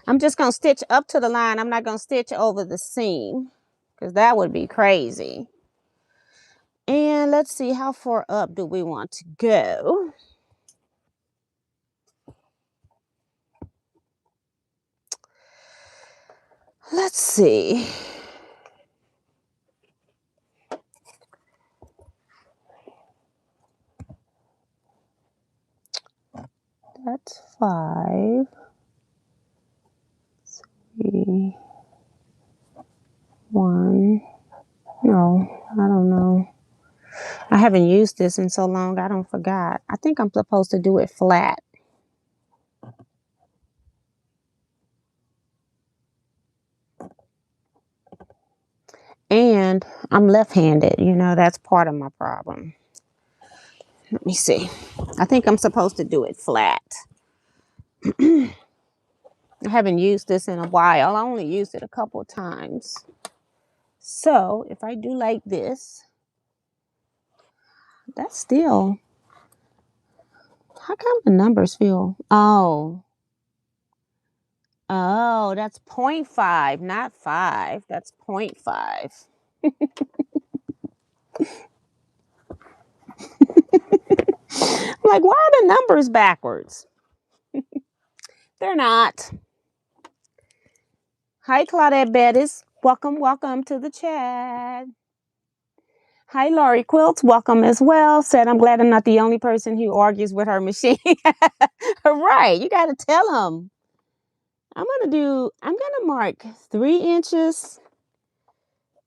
I'm just going to stitch up to the line. I'm not going to stitch over the seam because that would be crazy. And let's see, how far up do we want to go? Let's see. That's 5, 3, 1. No, I don't know. I haven't used this in so long, I don't forgot. I think I'm supposed to do it flat. And I'm left-handed, you know, that's part of my problem. Let me see. I think I'm supposed to do it flat. I haven't used this in a while. I only used it a couple of times. So if I do like this, that's still, how come the numbers feel? Oh, that's 0.5, not 5. That's 0.5. I'm like, why are the numbers backwards? They're not. Hi, Claudette Bettis. Welcome to the chat. Hi, Laurie Quilts. Welcome as well. Said, I'm glad I'm not the only person who argues with her machine. Right. You got to tell them. I'm gonna mark 3 inches.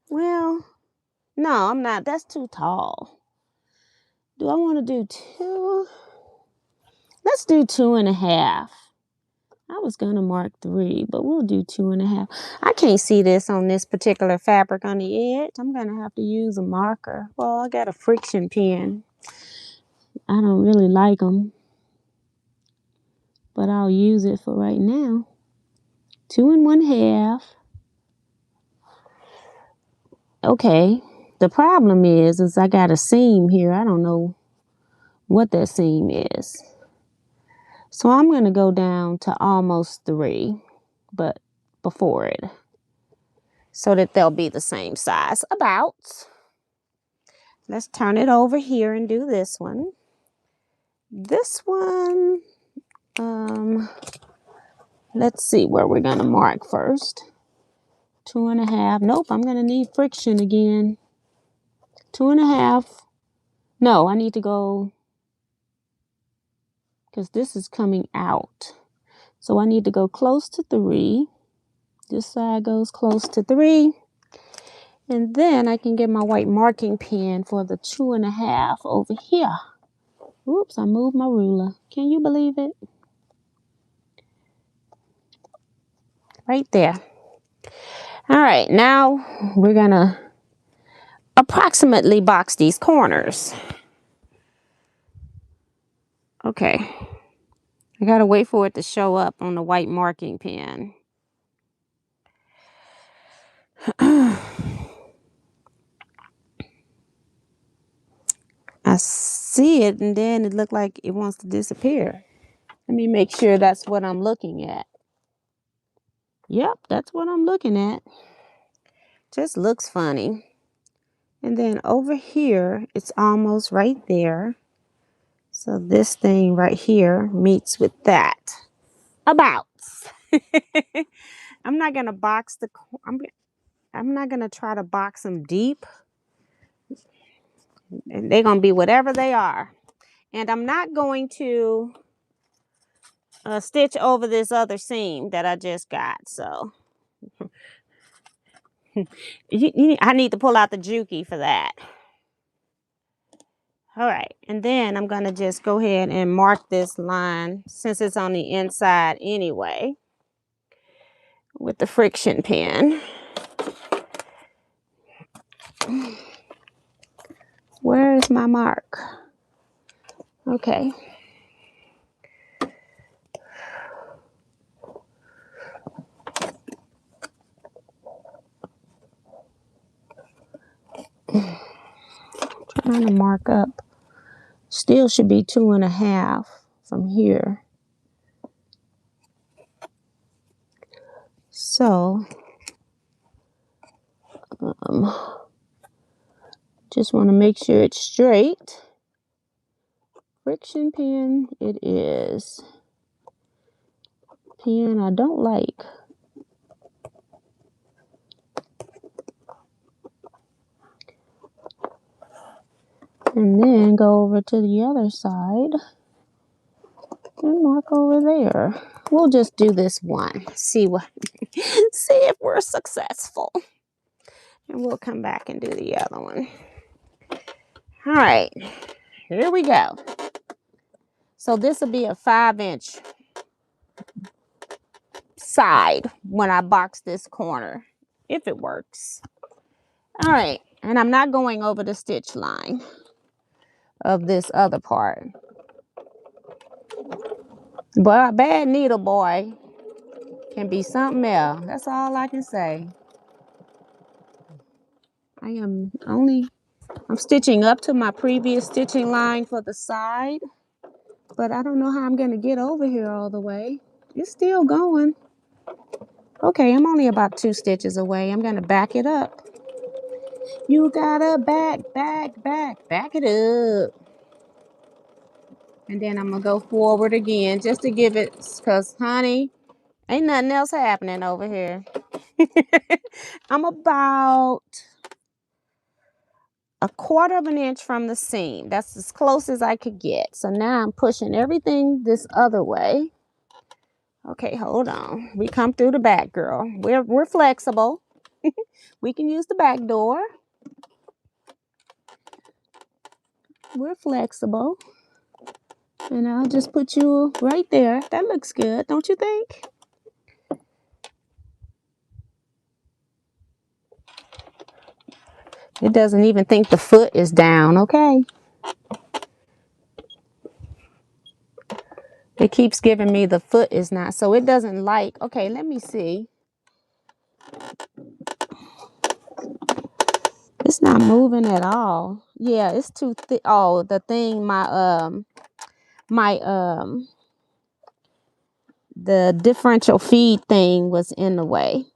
Well, no, I'm not. That's too tall. Do I want to do 2? Let's do 2.5. I was gonna mark 3, but we'll do 2.5. I can't see this on this particular fabric on the edge. I'm gonna have to use a marker. Well, I got a friction pen. I don't really like them, but I'll use it for right now. 2.5. Okay. The problem is I got a seam here. I don't know what that seam is. So I'm going to go down to almost 3, but before it, so that they'll be the same size, about. Let's turn it over here and do this one. This one, let's see where we're going to mark first. 2.5. Nope, I'm going to need friction again. 2.5. No, I need to go, because this is coming out. So I need to go close to 3. This side goes close to 3. And then I can get my white marking pen for the 2.5 over here. Oops, I moved my ruler. Can you believe it? Right there. All right, now we're gonna approximately box these corners. Okay. I gotta wait for it to show up on the white marking pen. I see it, and then it looked like it wants to disappear. Let me make sure that's what I'm looking at. Yep, that's what I'm looking at. Just looks funny. And then over here, it's almost right there. So this thing right here meets with that. About. I'm not gonna box the. I'm not gonna try to box them deep. And they're gonna be whatever they are. And I'm not going to stitch over this other seam that I just got. So I need to pull out the Juki for that. All right, and then I'm going to just go ahead and mark this line, since it's on the inside anyway, with the friction pen. Where is my mark? Okay. Trying to mark up. Still should be 2.5 from here. So, just want to make sure it's straight. Friction pen it is. Pen I don't like. And then go over to the other side and mark over there. We'll just do this one. See if we're successful. And we'll come back and do the other one. All right, here we go. So this will be a 5-inch side when I box this corner, if it works. All right, and I'm not going over the stitch line of this other part. But a bad needle boy can be something else. That's all I can say. I'm stitching up to my previous stitching line for the side, but I don't know how I'm going to get over here all the way. It's still going. Okay, I'm only about 2 stitches away. I'm going to back it up. You gotta back it up. And then I'm going to go forward again just to give it, because, honey, ain't nothing else happening over here. I'm about 1/4 inch from the seam. That's as close as I could get. So now I'm pushing everything this other way. Okay, hold on. We come through the back, girl. We're flexible. We can use the back door. We're flexible. And I'll just put you right there. That looks good, don't you think? It doesn't even think the foot is down, okay? It keeps giving me the foot is not. So it doesn't like, okay, let me see. It's not moving at all. Yeah, it's too thick. Oh, the thing, the differential feed thing was in the way.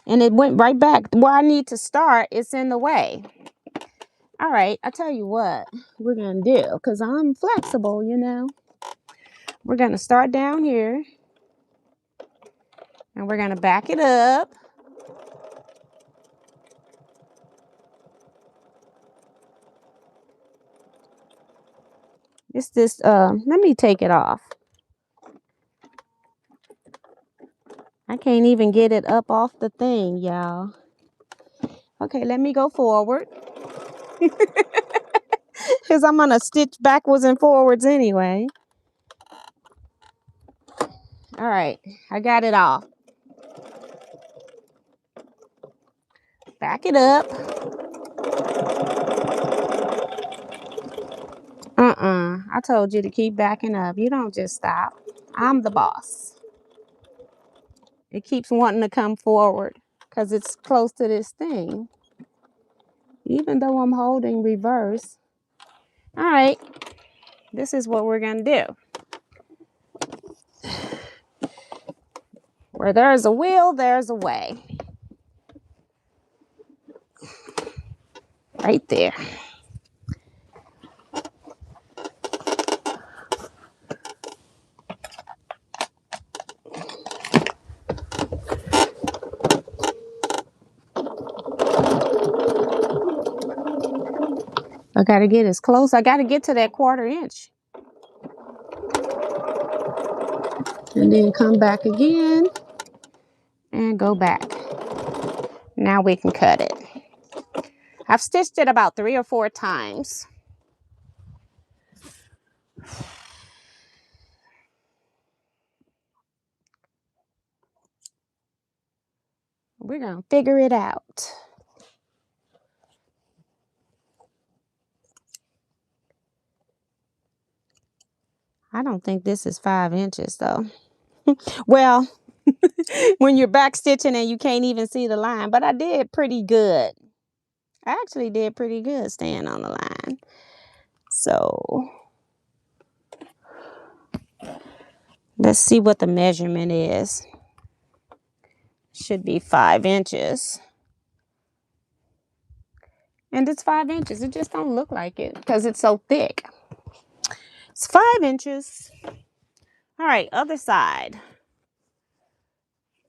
And it went right back. Where I need to start, it's in the way. All right, I tell you what we're going to do, because I'm flexible, you know. We're going to start down here. And we're going to back it up. It's this, let me take it off. I can't even get it up off the thing, y'all. Okay, let me go forward. Because I'm going to stitch backwards and forwards anyway. All right, I got it off. Back it up. I told you to keep backing up. You don't just stop. I'm the boss. It keeps wanting to come forward because it's close to this thing. Even though I'm holding reverse. All right, this is what we're going to do. Where there's a will, there's a way. Right there. I got to get as close. I got to get to that 1/4 inch. And then come back again. And go back. Now we can cut it. I've stitched it about 3 or 4 times. We're going to figure it out. I don't think this is 5 inches though. Well, when you're back stitching and you can't even see the line, but I did pretty good. I actually did pretty good staying on the line. So let's see what the measurement is. Should be 5 inches. And it's 5 inches. It just don't look like it because it's so thick. It's 5 inches. All right, other side.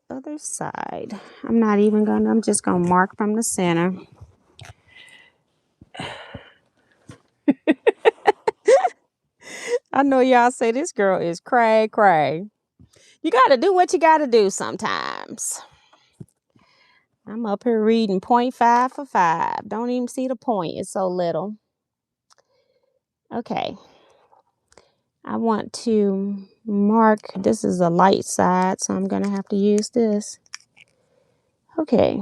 Other side. I'm just gonna mark from the center. I know y'all say this girl is cray cray. You gotta do what you gotta do sometimes. I'm up here reading 0.5 for 5. Don't even see the point. It's so little. Okay. I want to mark. This is the light side, so I'm gonna have to use this. Okay.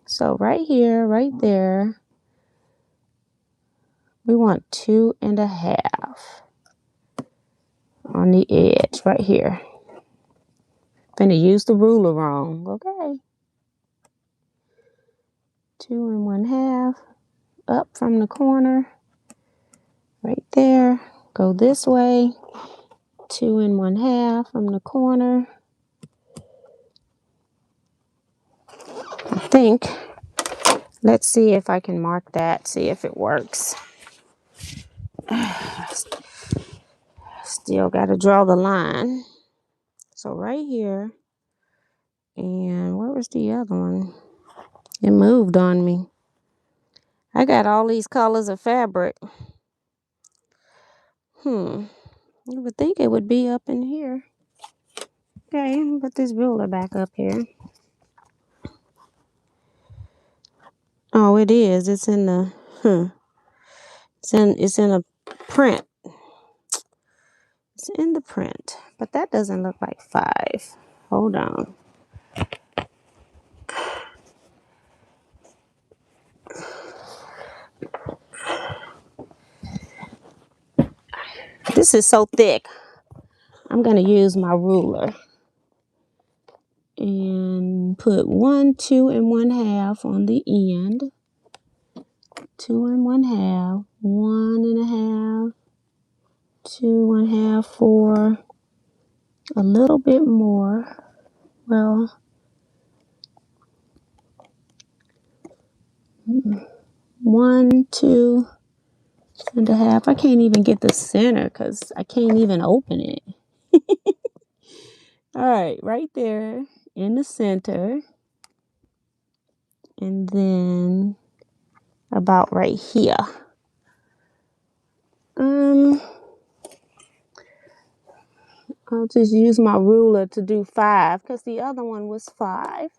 So right here, right there, we want 2.5 on the edge right here. Gonna use the ruler wrong. Okay. 2.5 up from the corner. Right there. Go this way. 2.5 from the corner. I think. Let's see if I can mark that. See if it works. Still got to draw the line. So right here. And where was the other one? It moved on me. I got all these colors of fabric. I would think it would be up in here. Okay, put this ruler back up here. Oh, it is. It's in the it's in a print. It's in the print, but that doesn't look like 5. Hold on. This is so thick. I'm gonna use my ruler and put 1, 2 and 1/2 on the end. 2 and 1/2, 1 1/2, 2 1/2 for a little bit more. Well, 1, 2 1/2. I can't even get the center because I can't even open it. All right, right there in the center. And then about right here. I'll just use my ruler to do 5 because the other one was 5.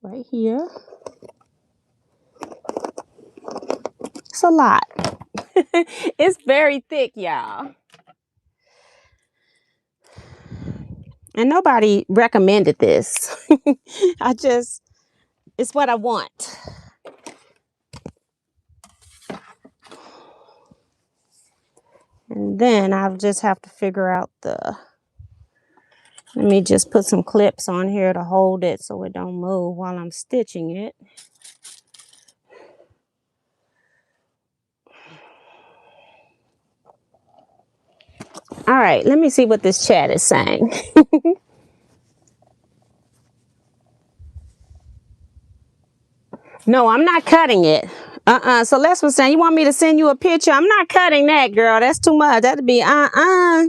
Right here. It's a lot. It's very thick, y'all. And nobody recommended this. It's what I want. And then I'll just have to figure out let me just put some clips on here to hold it so it don't move while I'm stitching it. All right, let me see what this chat is saying. No, I'm not cutting it. Celeste was saying, you want me to send you a picture? I'm not cutting that, girl. That's too much. That'd be I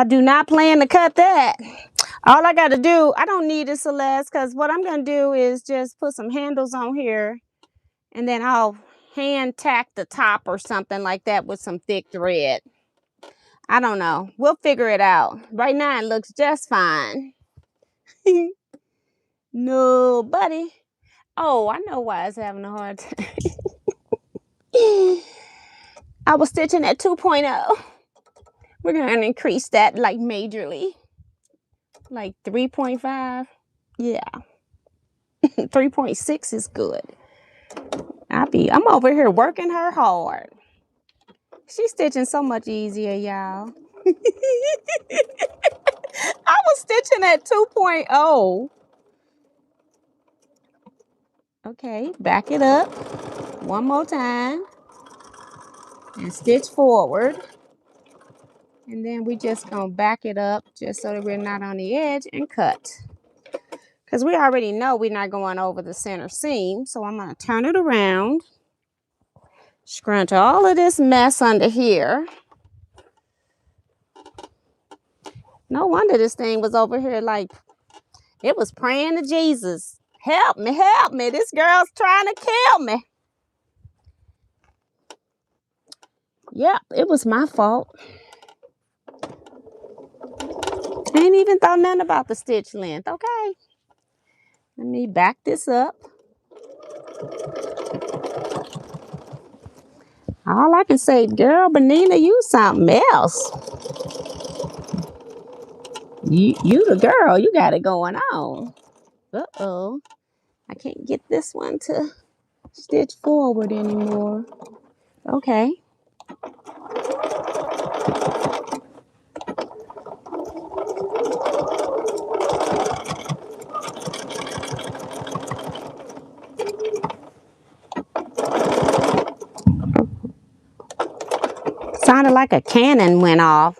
do not plan to cut that. All I got to do, I don't need it, Celeste, because what I'm going to do is just put some handles on here, and then I'll hand tack the top or something like that with some thick thread. I don't know. We'll figure it out. Right now, it looks just fine. No, buddy. Oh, I know why it's having a hard time. I was stitching at 2.0. We're going to increase that like majorly. Like 3.5. Yeah. 3.6 is good. I'm over here working her hard. She's stitching so much easier, y'all. I was stitching at 2.0. Okay, back it up one more time and stitch forward. And then we just gonna back it up just so that we're not on the edge and cut. Because we already know we're not going over the center seam. So I'm gonna turn it around, scrunch all of this mess under here. No wonder this thing was over here like it was praying to Jesus. Help me, help me. This girl's trying to kill me. Yep, it was my fault. I ain't even thought nothing about the stitch length, okay? Let me back this up. All I can say, girl, Benina, you something else. You the girl, you got it going on. Uh-oh. I can't get this one to stitch forward anymore. Okay. Sounded like a cannon went off.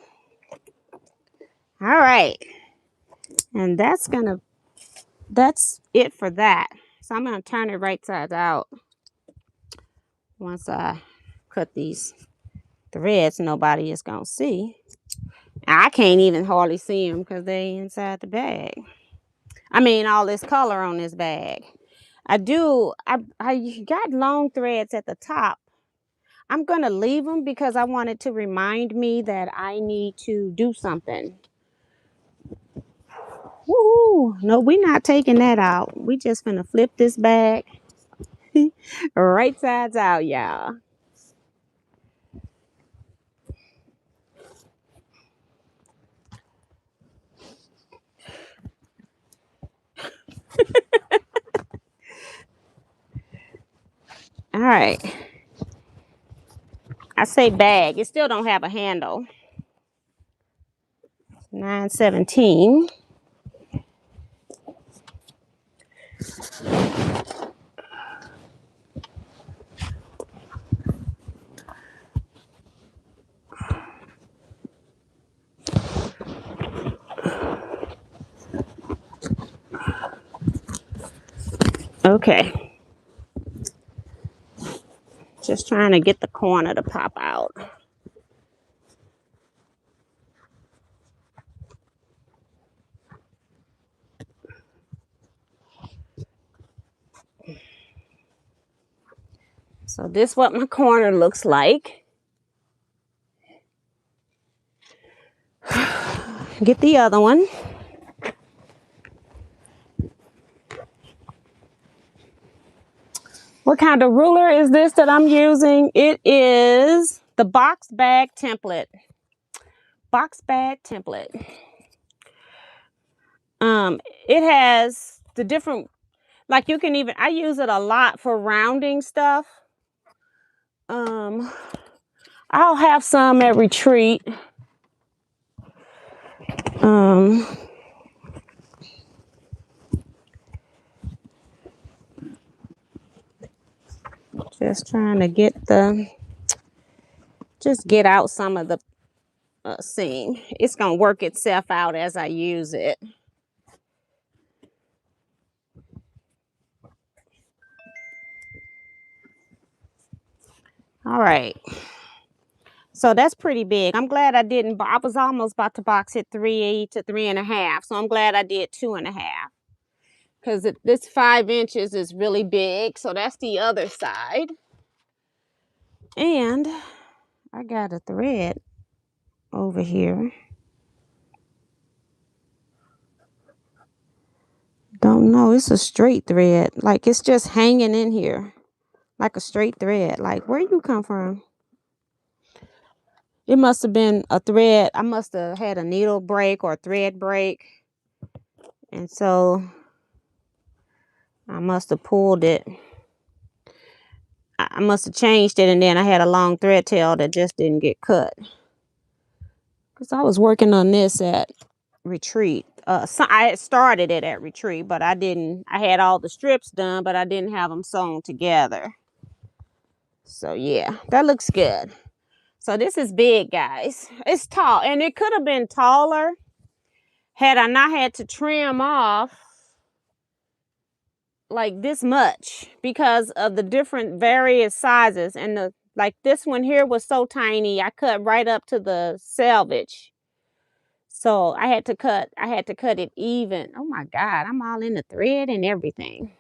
All right. And that's it for that. So I'm gonna turn it right sides out. Once I cut these threads, nobody is gonna see. I can't even hardly see them because they inside the bag. I mean, all this color on this bag. I got long threads at the top. I'm gonna leave them because I want it to remind me that I need to do something. Woo! No, we're not taking that out. We just gonna flip this bag right sides out, y'all. All right. I say bag. It still don't have a handle. 917. Okay. Just trying to get the corner to pop out. So this is what my corner looks like. Get the other one. What kind of ruler is this that I'm using? It is the box bag template. Box bag template. It has the different, like you can even, I use it a lot for rounding stuff. I'll have some at retreat. Just trying to get out some of the seam. It's gonna work itself out as I use it. All right. So that's pretty big. I'm glad I didn't. I was almost about to box it 3 to 3.5. So I'm glad I did 2.5. Because this 5 inches is really big. So that's the other side. And I got a thread over here. Don't know. It's a straight thread. Like it's just hanging in here. Like a straight thread. Like where you come from? It must have been a thread. I must have had a needle break or a thread break. And so I must have pulled it. I must have changed it, and then I had a long thread tail that just didn't get cut. Because I was working on this at retreat. So I had started it at retreat, but I didn't. I had all the strips done, but I didn't have them sewn together. So yeah, that looks good. So this is big, guys. It's tall, and it could have been taller had I not had to trim off like this much because of the different various sizes. And like this one here was so tiny, I cut right up to the selvage. So I had to cut it even. Oh my God, I'm all in the thread and everything.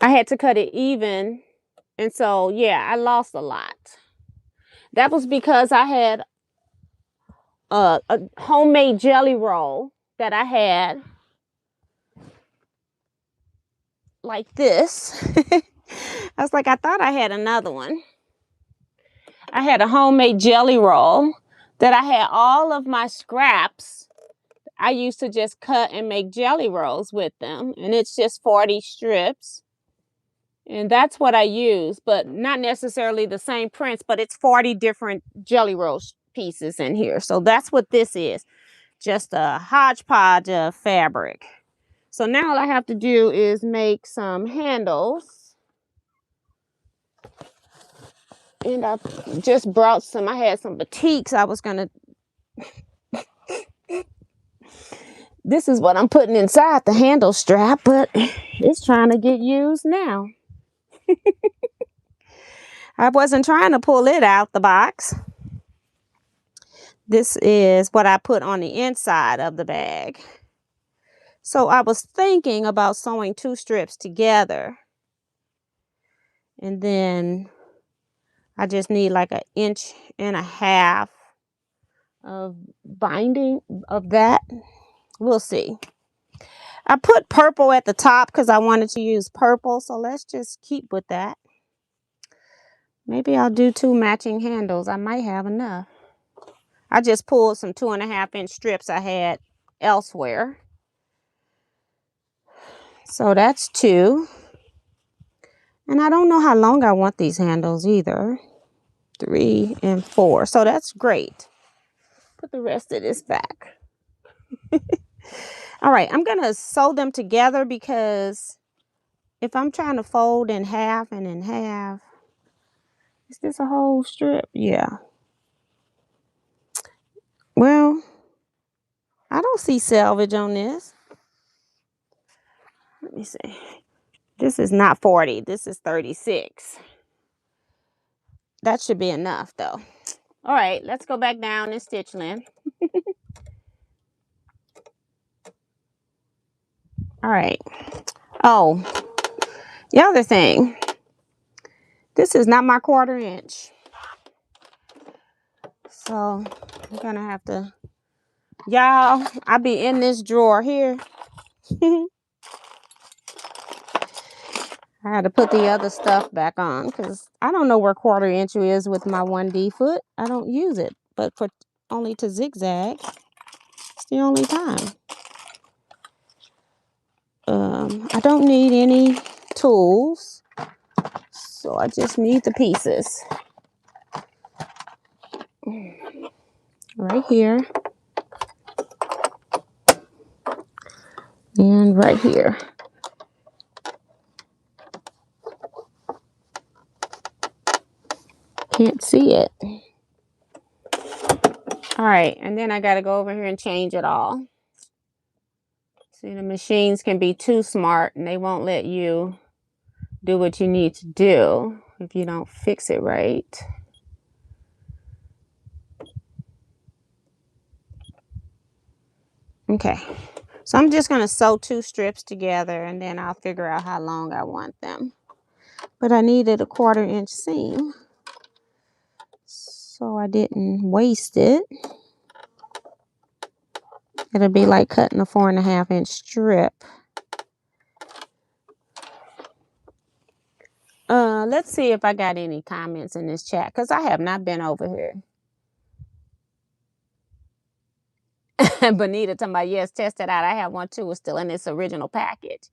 I had to cut it even. And so, yeah, I lost a lot. That was because I had a homemade jelly roll that I had like this. I was like, I thought I had another one. I had a homemade jelly roll that I had all of my scraps. I used to just cut and make jelly rolls with them. And it's just 40 strips. And that's what I use, but not necessarily the same prints, but it's 40 different jelly roll pieces in here. So that's what this is. Just a hodgepodge of fabric. So now all I have to do is make some handles. And I just brought some, I had some batiks I was gonna, this is what I'm putting inside the handle strap, but it's trying to get used now. I wasn't trying to pull it out the box. This is what I put on the inside of the bag. So I was thinking about sewing 2 strips together. And then I just need like 1.5 inches of binding of that. We'll see. I put purple at the top because I wanted to use purple. So let's just keep with that. Maybe I'll do 2 matching handles. I might have enough. I just pulled some 2.5-inch strips I had elsewhere. So that's 2. And I don't know how long I want these handles either. 3 and 4. So that's great. Put the rest of this back. All right, I'm going to sew them together because if I'm trying to fold in half and in half, is this a whole strip? Yeah. Well, I don't see selvage on this. Let me see. This is not 40. This is 36. That should be enough though. All right, let's go back down and stitch length. All right. Oh, the other thing. This is not my 1/4 inch. So I'm gonna have to, y'all, I'll be in this drawer here. I had to put the other stuff back on because I don't know where 1/4 inch is with my 1D foot. I don't use it, but for only to zigzag, it's the only time. I don't need any tools, so I just need the pieces. Right here. And right here. Can't see it. All right, and then I got to go over here and change it all. See, the machines can be too smart and they won't let you do what you need to do if you don't fix it right. Okay, so I'm just going to sew 2 strips together and then I'll figure out how long I want them. But I needed a 1/4 inch seam, so I didn't waste it. It'll be like cutting a 4.5 inch strip. Let's see if I got any comments in this chat because I have not been over here. Bonita talking about, yes, test it out. I have one too. It's still in its original package.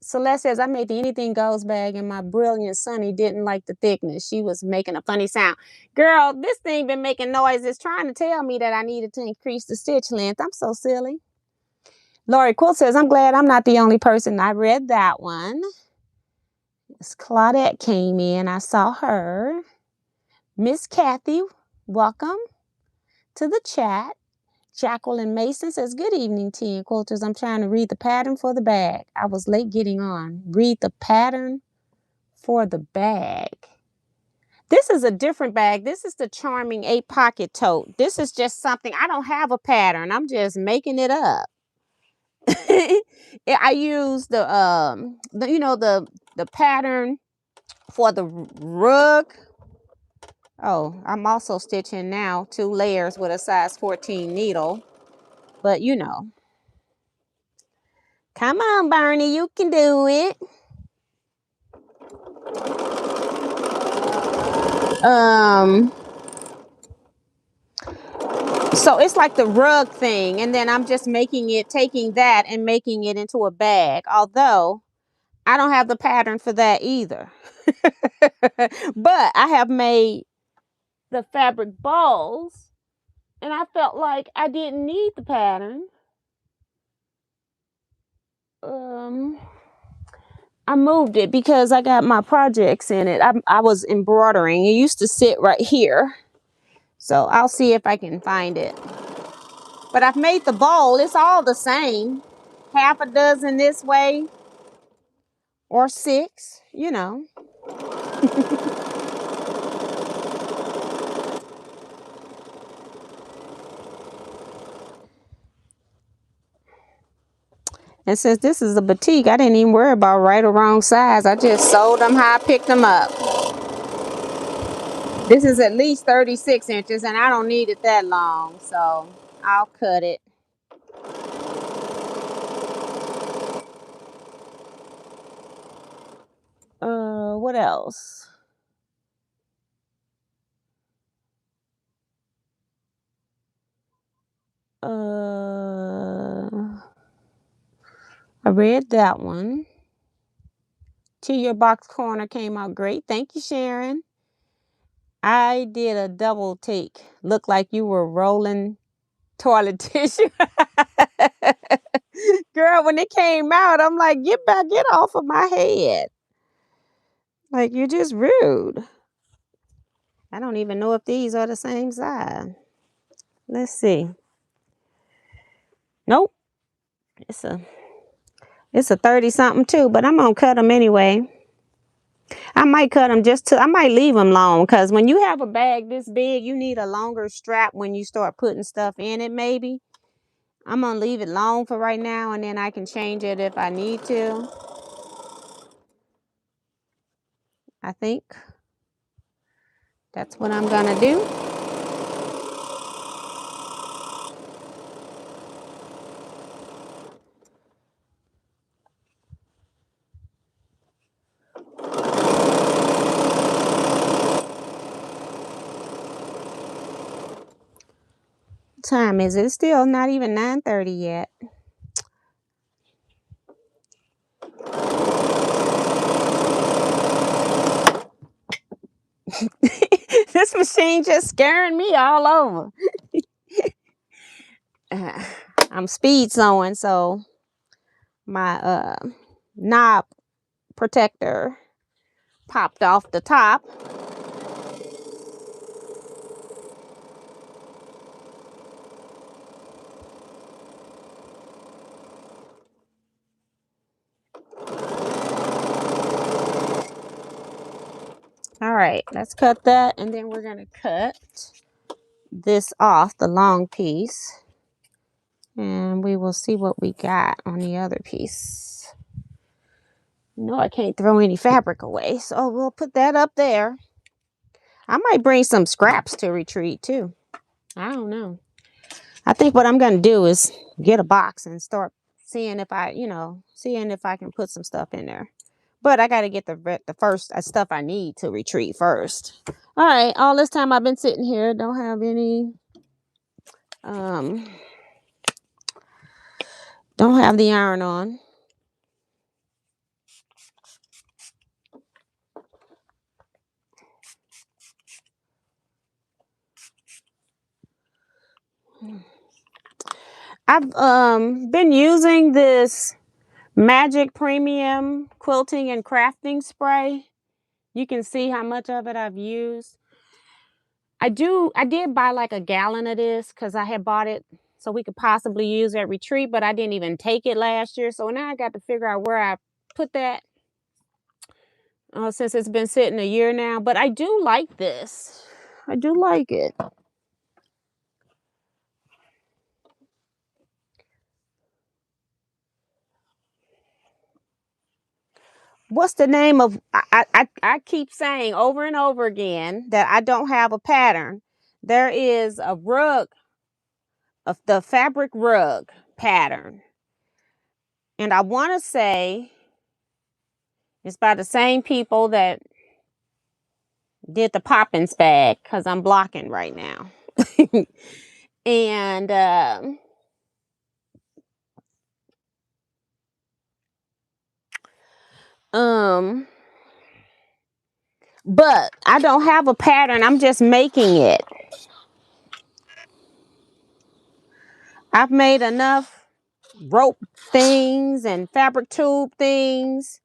Celeste says, I made the anything goes bag and my brilliant Sonny didn't like the thickness. She was making a funny sound. Girl, this thing been making noises trying to tell me that I needed to increase the stitch length. I'm so silly. Lori Quilt says, I'm glad I'm not the only person. I read that one. Miss Claudette came in. I saw her. Miss Kathy, welcome to the chat. Jacqueline Mason says, good evening, Tea and Quilters. I'm trying to read the pattern for the bag. I was late getting on. Read the pattern for the bag. This is a different bag. This is the Charming 8-pocket tote. This is just something, I don't have a pattern. I'm just making it up. I use the pattern for the rug. Oh, I'm also stitching now 2 layers with a size 14 needle. But you know. Come on, Barney, you can do it. So it's like the rug thing, and then I'm just taking that and making it into a bag. Although I don't have the pattern for that either. But I have made the fabric balls, and I felt like I didn't need the pattern. I moved it because I got my projects in it. I was embroidering. It used to sit right here. So I'll see if I can find it. But I've made the bowl. It's all the same. Half a dozen this way. Or 6, you know. And since this is a batik, I didn't even worry about right or wrong size. I just sewed them how I picked them up. This is at least 36 inches and I don't need it that long, so I'll cut it. What else? I read that one. To Your Box Corner came out great. Thank you, Sharon. I did a double take. Looked like you were rolling toilet tissue. Girl, when it came out, I'm like, get off of my head. Like, you're just rude. I don't even know if these are the same size. Let's see. Nope. It's a 30 something too, but I'm gonna cut them anyway. I might cut them I might leave them long, because when you have a bag this big, you need a longer strap when you start putting stuff in it, maybe. I'm gonna leave it long for right now, and then I can change it if I need to. I think that's what I'm gonna do. What time is it? It's still not even 9:30 yet. This machine just scaring me all over. I'm speed sewing, so my knob protector popped off the top. All right, let's cut that, and then we're gonna cut this off, the long piece, and we will see what we got on the other piece. No, I can't throw any fabric away, so we'll put that up there. I might bring some scraps to retreat too. I don't know. I think what I'm gonna do is get a box and start seeing if I can put some stuff in there. But I got to get the first stuff I need to retreat first. All right, all this time I've been sitting here, don't have any don't have the iron on. I've been using this Magic Premium quilting and crafting spray. You can see how much of it I've used. I did buy like a gallon of this because I had bought it so we could possibly use it at retreat, but I didn't even take it last year. So now I got to figure out where I put that since it's been sitting a year now. But I do like this. I do like it. What's the name of, I keep saying over and over again that I don't have a pattern. There is a rug, of the fabric rug pattern. And I want to say it's by the same people that did the Poppins bag, because I'm blocking right now. And but I don't have a pattern. I'm just making it. I've made enough rope things and fabric tube things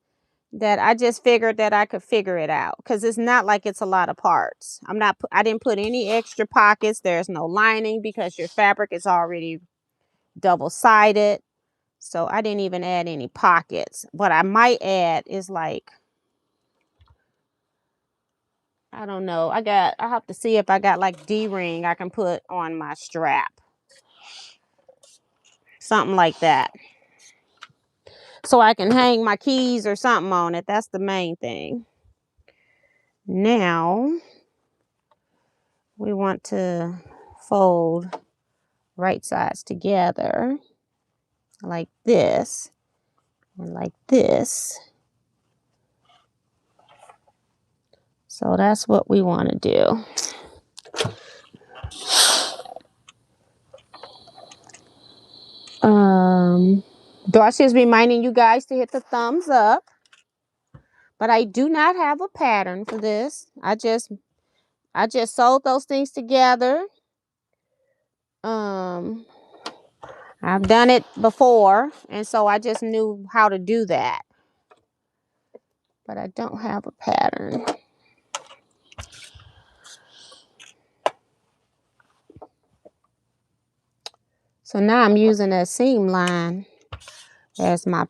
that I just figured that I could figure it out, because it's not like it's a lot of parts. I didn't put any extra pockets. There's no lining because your fabric is already double-sided. So I didn't even add any pockets. What I might add is like, I don't know. I have to see if I got like D-ring I can put on my strap. Something like that. So I can hang my keys or something on it. That's the main thing. Now, we want to fold right sides together like this and like this. So that's what we want to do. Darcy is reminding you guys to hit the thumbs up, but I do not have a pattern for this. I just sewed those things together. I've done it before, and so I just knew how to do that, but I don't have a pattern. So now I'm using a seam line as my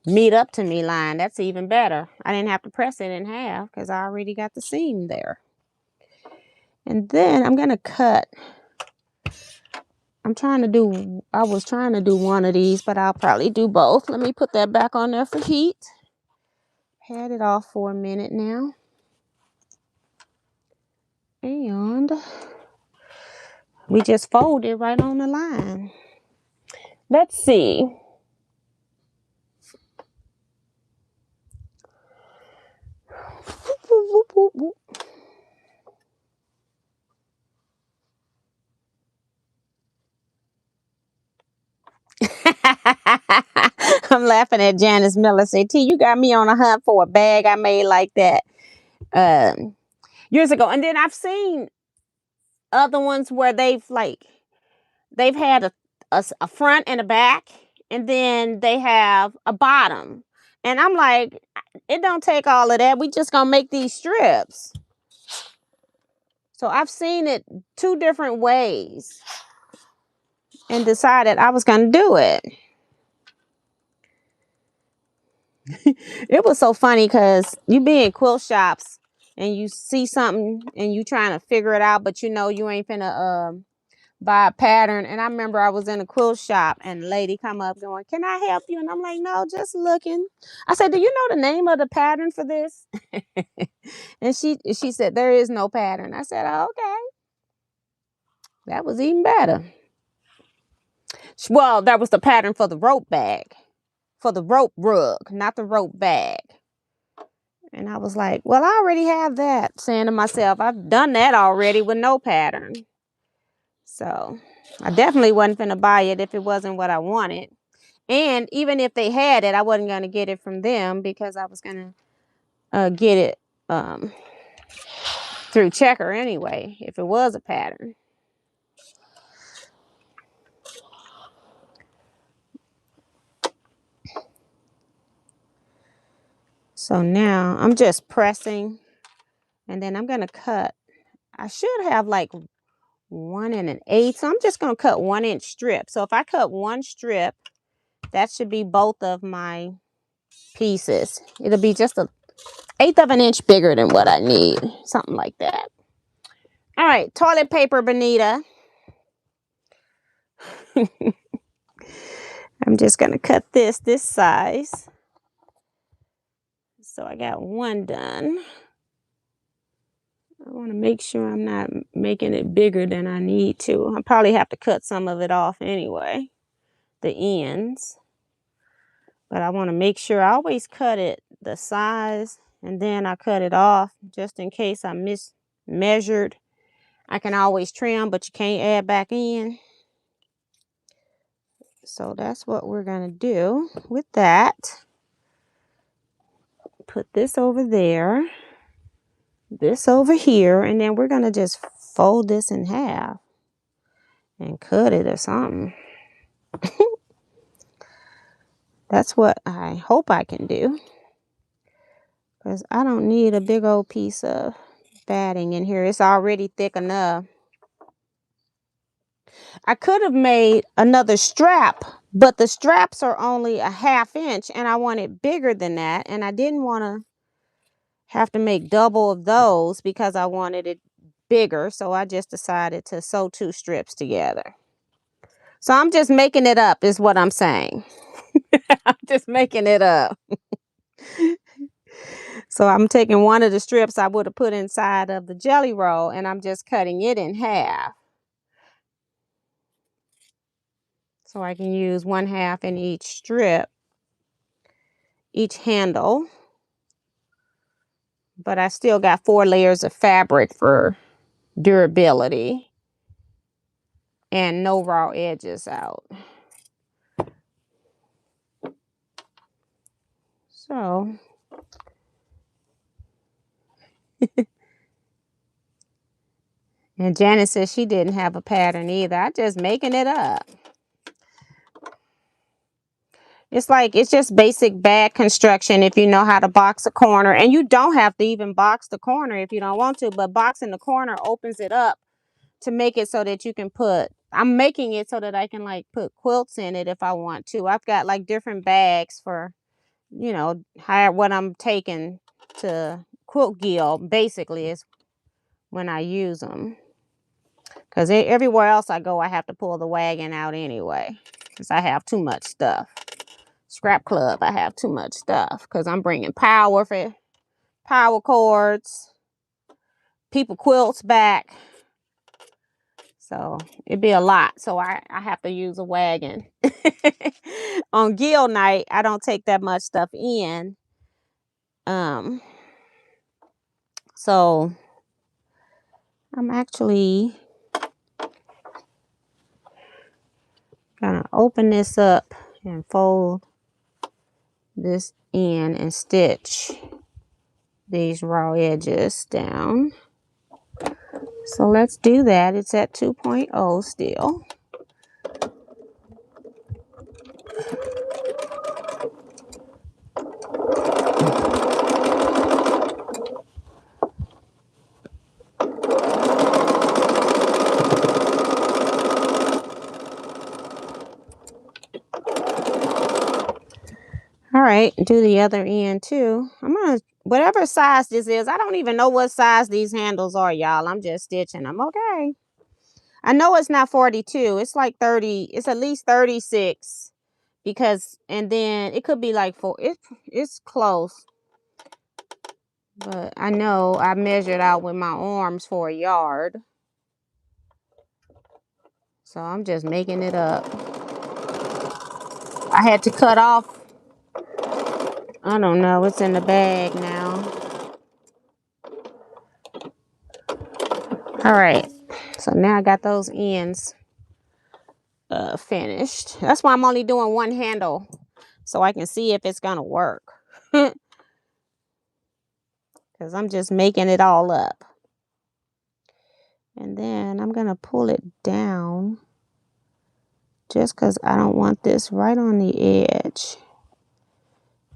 meet up to me line. That's even better. I didn't have to press it in half because I already got the seam there. And then I'm going to cut. I was trying to do one of these, but I'll probably do both. Let me put that back on there for heat. Had it off for a minute now. And we just fold it right on the line. Let's see. I'm laughing at Janice Miller. Say, T, you got me on a hunt for a bag I made like that years ago. And then I've seen other ones where they've had a front and a back, and then they have a bottom. And I'm like, it don't take all of that. We just gonna make these strips. So I've seen it 2 different ways and decided I was gonna do it. It was so funny because you be in quilt shops and you see something and you trying to figure it out, but you know you ain't finna buy a pattern. And I remember I was in a quilt shop and a lady come up going, "Can I help you?" And I'm like, "No, just looking." I said, "Do you know the name of the pattern for this?" And she said, "There is no pattern." I said, "Oh, okay." That was even better. Well, that was the pattern for the rope bag, for the rope rug, not the rope bag. And I was like, well, I already have that, saying to myself, I've done that already with no pattern. So I definitely wasn't going to buy it if it wasn't what I wanted. And even if they had it, I wasn't going to get it from them because I was going to get it through Checker anyway, if it was a pattern. So now I'm just pressing, and then I'm going to cut. I should have like 1 1/8. So I'm just going to cut 1-inch strip. So if I cut 1 strip, that should be both of my pieces. It'll be just 1/8 of an inch bigger than what I need. Something like that. All right, toilet paper, Benita. I'm just going to cut this size. So I got 1 done. I want to make sure I'm not making it bigger than I need to. I probably have to cut some of it off anyway, the ends. But I want to make sure I always cut it the size and then I cut it off just in case I mismeasured. I can always trim, but you can't add back in. So that's what we're going to do with that. Put this over there, this over here, and then we're going to just fold this in half and cut it or something. That's what I hope I can do, because I don't need a big old piece of batting in here. It's already thick enough. I could have made another strap, but the straps are only a 1/2 inch and I want it bigger than that, and I didn't want to have to make double of those because I wanted it bigger. So I just decided to sew 2 strips together. So I'm just making it up is what I'm saying. I'm just making it up. So I'm taking one of the strips I would have put inside of the jelly roll, and I'm just cutting it in half. So I can use 1/2 in each strip, each handle. But I still got 4 layers of fabric for durability and no raw edges out. So and Janet says she didn't have a pattern either. I'm just making it up. It's just basic bag construction if you know how to box a corner. And you don't have to even box the corner if you don't want to, but boxing the corner opens it up to make it so that you can I'm making it so that I can like put quilts in it if I want to. I've got like different bags for, what I'm taking to quilt gill basically is when I use them. Because everywhere else I go, I have to pull the wagon out anyway because I have too much stuff. Scrap Club, I have too much stuff because I'm bringing power cords, people quilts back. So it'd be a lot. So I have to use a wagon. On gill night, I don't take that much stuff in. So I'm actually gonna open this up and fold this in and stitch these raw edges down. So let's do that. It's at 2.0 still. All right, do the other end too. Whatever size this is, I don't even know what size these handles are, y'all. I'm just stitching them. Okay. I know it's not 42. It's like 30. It's at least 36 and then it could be like 4. It's close. But I know I measured out with my arms for a yard. So I'm just making it up. I had to cut off. I don't know. It's in the bag now. All right. So now I got those ends finished. That's why I'm only doing one handle so I can see if it's gonna work. Because I'm just making it all up. And then I'm gonna pull it down just because I don't want this right on the edge.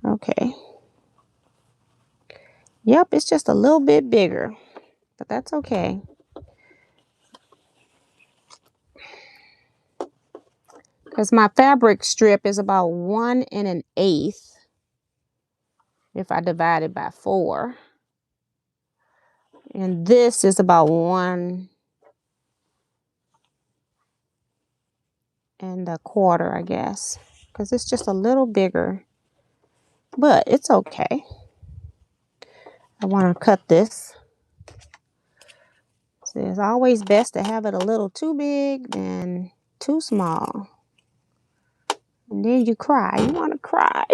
Okay. Yep, it's just a little bit bigger, but that's okay. Because my fabric strip is about 1 1/8 if I divide it by 4. And this is about 1 1/4, I guess. Because it's just a little bigger. But it's okay. I want to cut this. So it's always best to have it a little too big than too small. And then you cry. You want to cry.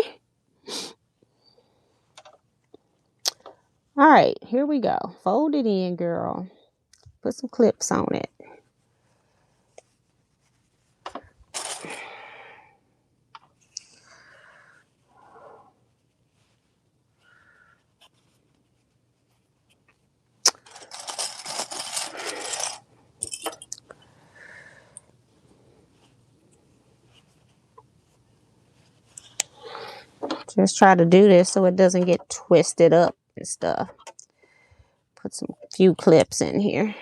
All right, here we go. Fold it in, girl. Put some clips on it. Just try to do this so it doesn't get twisted up and stuff. Put some few clips in here.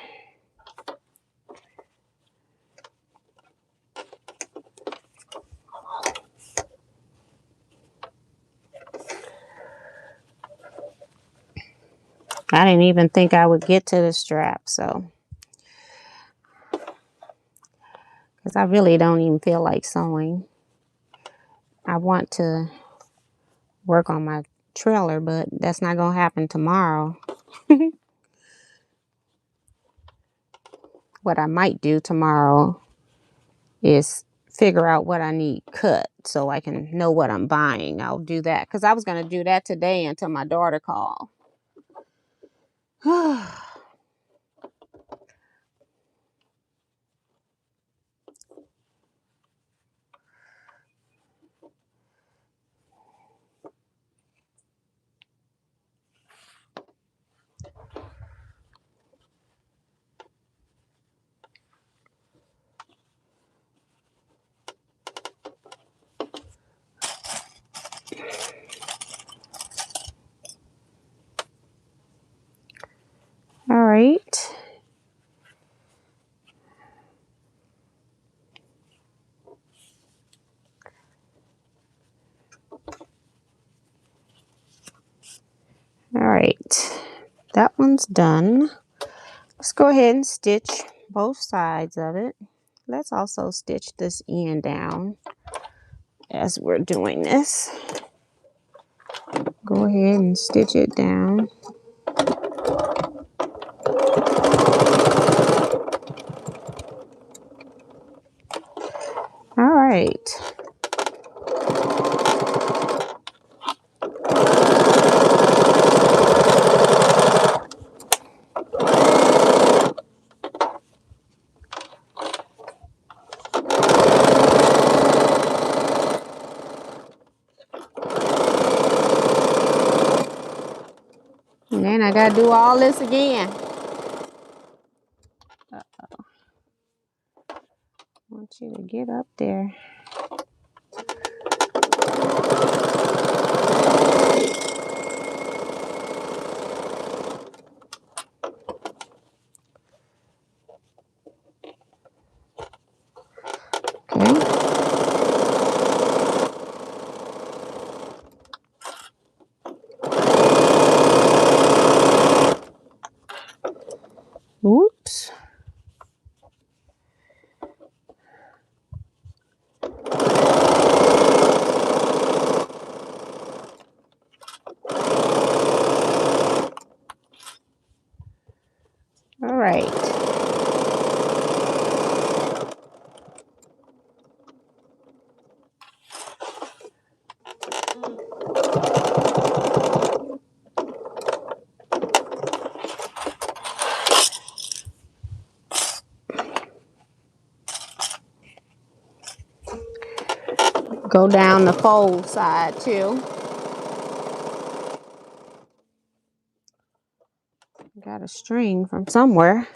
I didn't even think I would get to the strap, so. Because I really don't even feel like sewing. I want to work on my trailer, but that's not gonna happen tomorrow. What I might do tomorrow is figure out what I need cut so I can know what I'm buying. I'll do that because I was gonna do that today until my daughter called. All right. All right. That one's done. Let's go ahead and stitch both sides of it. Let's also stitch this end down as we're doing this. Go ahead and stitch it down. All right. And then I gotta do all this again. Uh-oh. I want you to get up there. Okay. Oops. All right. Go down the fold side too. Got a string from somewhere.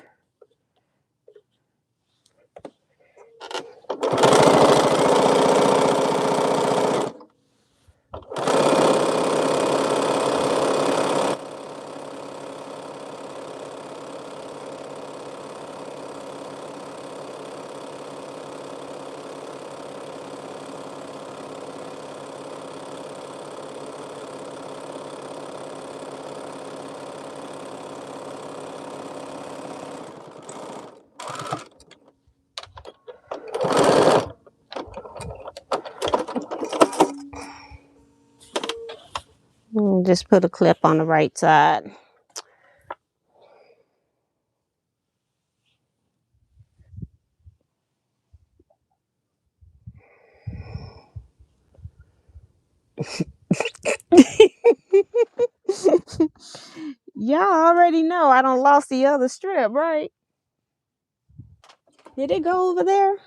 Just put a clip on the right side. Y'all already know I don't lost the other strip, right? Did it go over there?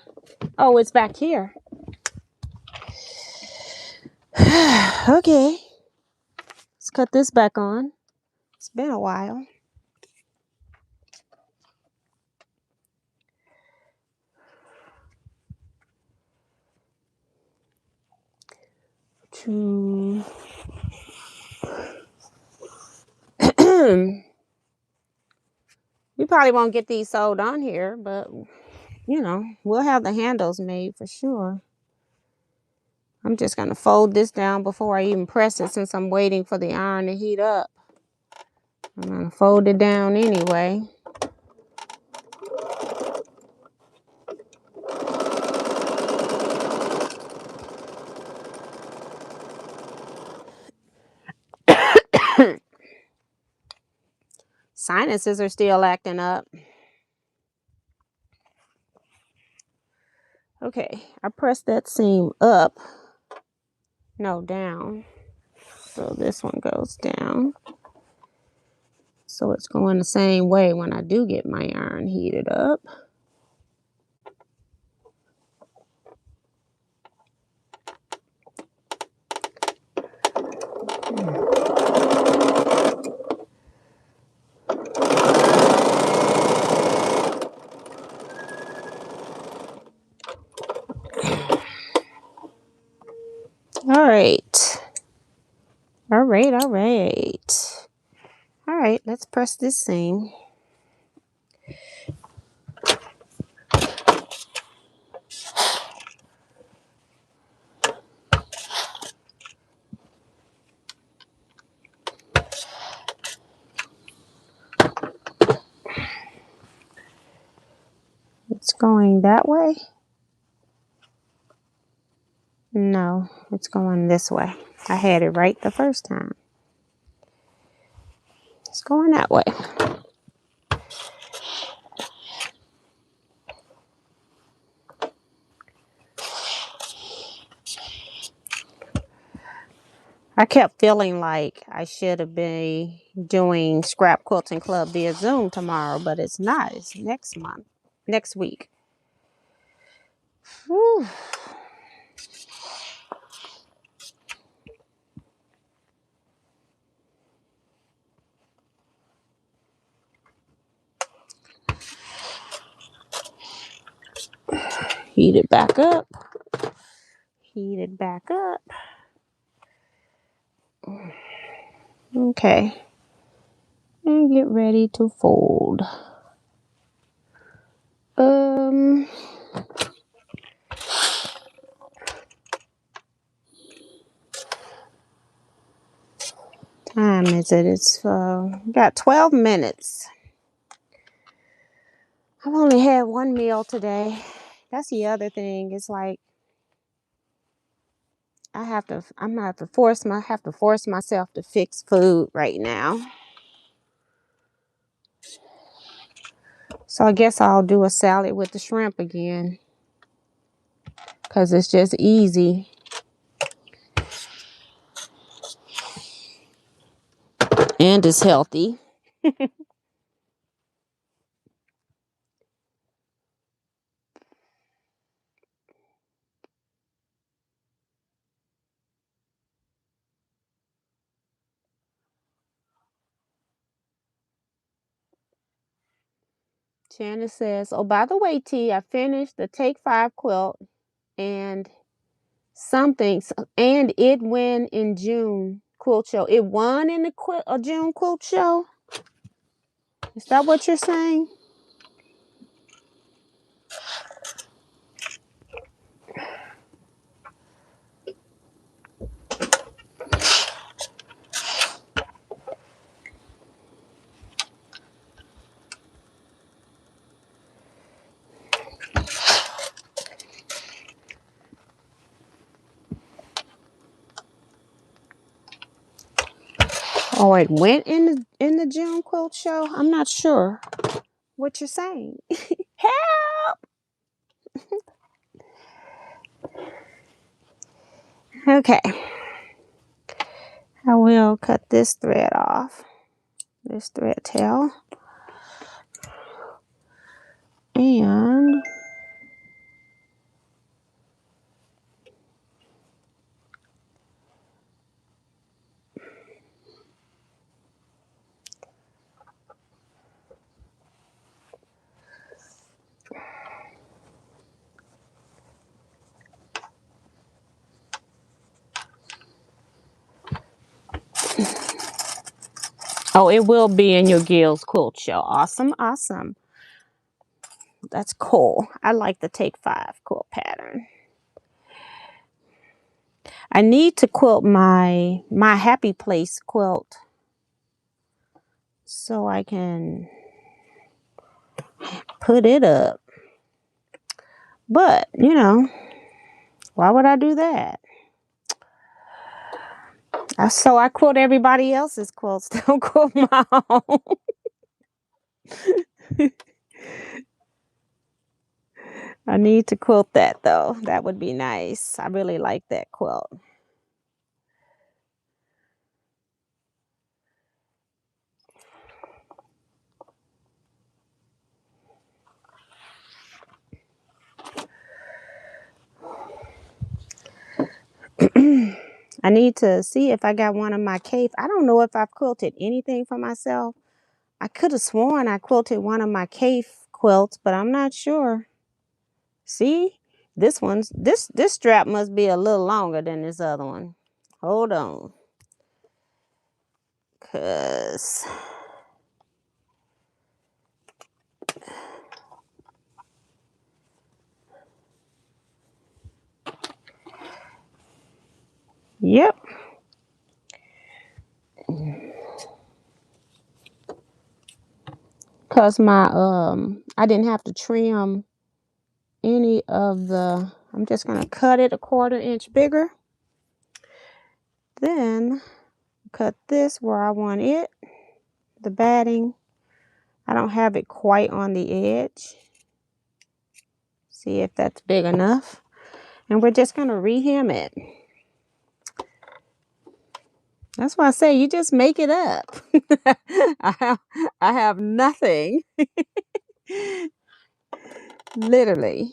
Oh, it's back here. Okay. Let's cut this back on. It's been a while. We probably won't get these sewed on here, but you know, we'll have the handles made for sure. I'm just going to fold this down before I even press it since I'm waiting for the iron to heat up. I'm going to fold it down anyway. Sinuses are still acting up. Okay, I pressed that seam up. No, down. So this one goes down. So it's going the same way when I do get my iron heated up. All right. All right, all right. All right, let's press this seam. It's going that way. No, it's going this way. I had it right the first time. It's going that way. I kept feeling like I should have been doing Scrap Quilting Club via Zoom tomorrow, but it's not. It's next month, next week. Whew. Heat it back up. Heat it back up. Okay. And get ready to fold. Time is it? It's got 12 minutes. I've only had one meal today. That's the other thing. It's like I'm gonna have to force myself to fix food right now. So I guess I'll do a salad with the shrimp again, because it's just easy. And it's healthy. Shannon says, oh, by the way, T, I finished the Take 5 quilt and it won in June quilt show. It won in the June quilt show? Is that what you're saying? Oh, it went in the June quilt show? I'm not sure what you're saying. Help! Okay. I will cut this thread off. This thread tail. And oh, it will be in your Gil's quilt show. Awesome, awesome. That's cool. I like the Take 5 quilt pattern. I need to quilt my Happy Place quilt so I can put it up. But, you know, why would I do that? So I quilt everybody else's quilts. Don't quilt my own. I need to quilt that though. That would be nice. I really like that quilt. I need to see if I got one of my cave. I don't know if I've quilted anything for myself. I could have sworn I quilted one of my cave quilts, but I'm not sure. See, this strap must be a little longer than this other one. Hold on, cause yep, cause my I didn't have to trim any of the. I'm just gonna cut it a 1/4 inch bigger. Then cut this where I want it. The batting. I don't have it quite on the edge. See if that's big enough. And we're just going to rehem it. That's why I say you just make it up. I have nothing. Literally.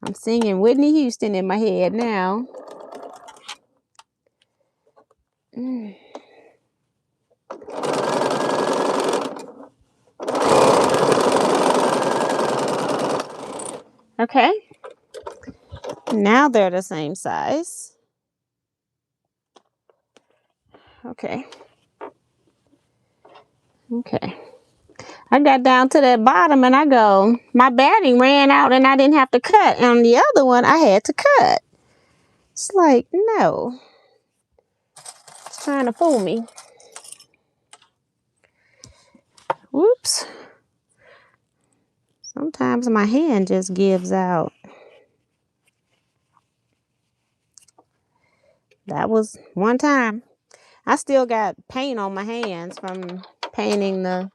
I'm singing Whitney Houston in my head now. Okay. Now they're the same size. Okay. Okay. I got down to that bottom and I go, my batting ran out and I didn't have to cut. And on the other one, I had to cut. It's like, no. It's trying to fool me. Whoops. Sometimes my hand just gives out. That was one time. I still got paint on my hands from painting the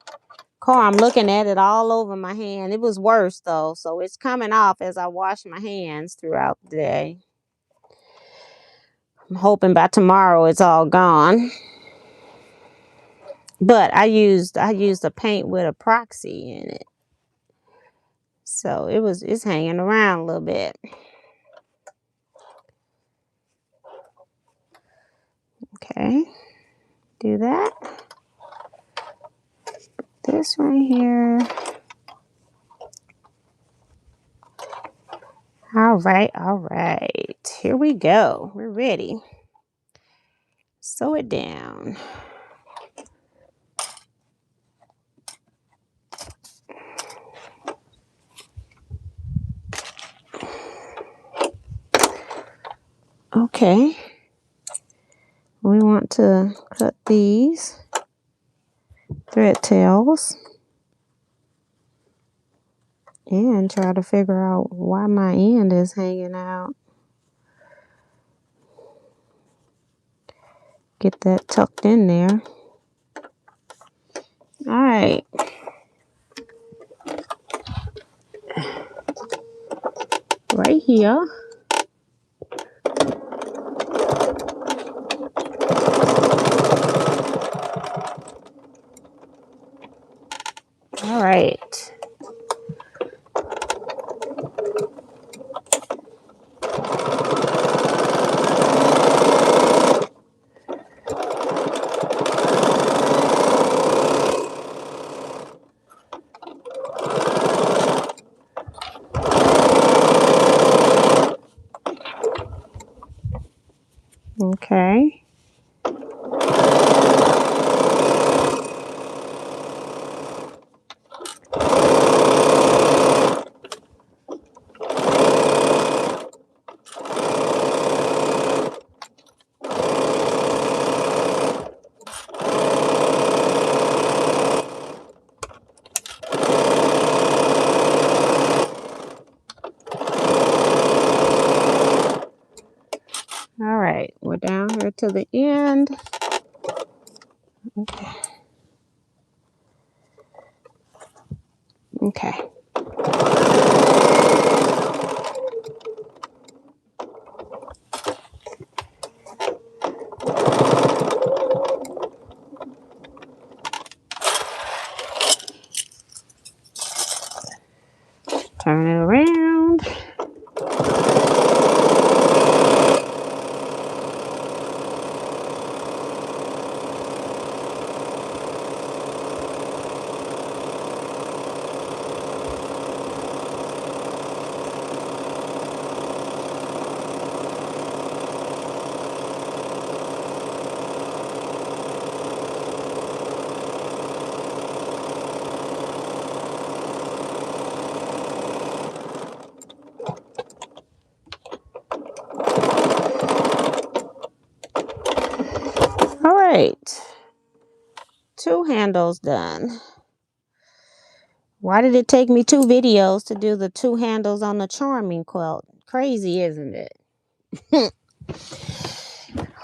car. I'm looking at it all over my hand. It was worse though, so it's coming off as I wash my hands throughout the day. I'm hoping by tomorrow it's all gone. But I used a paint with epoxy in it. So it's hanging around a little bit. Okay. Do that. This right here. All right. Here we go. We're ready. Sew it down. Okay. We want to cut these thread tails and try to figure out why my end is hanging out. Get that tucked in there. All right. Right here. All right. Okay. All right. We're down here to the end. Okay. Okay. Turn it around. All right. 2 handles done. Why did it take me 2 videos to do the 2 handles on the charming quilt? Crazy, isn't it?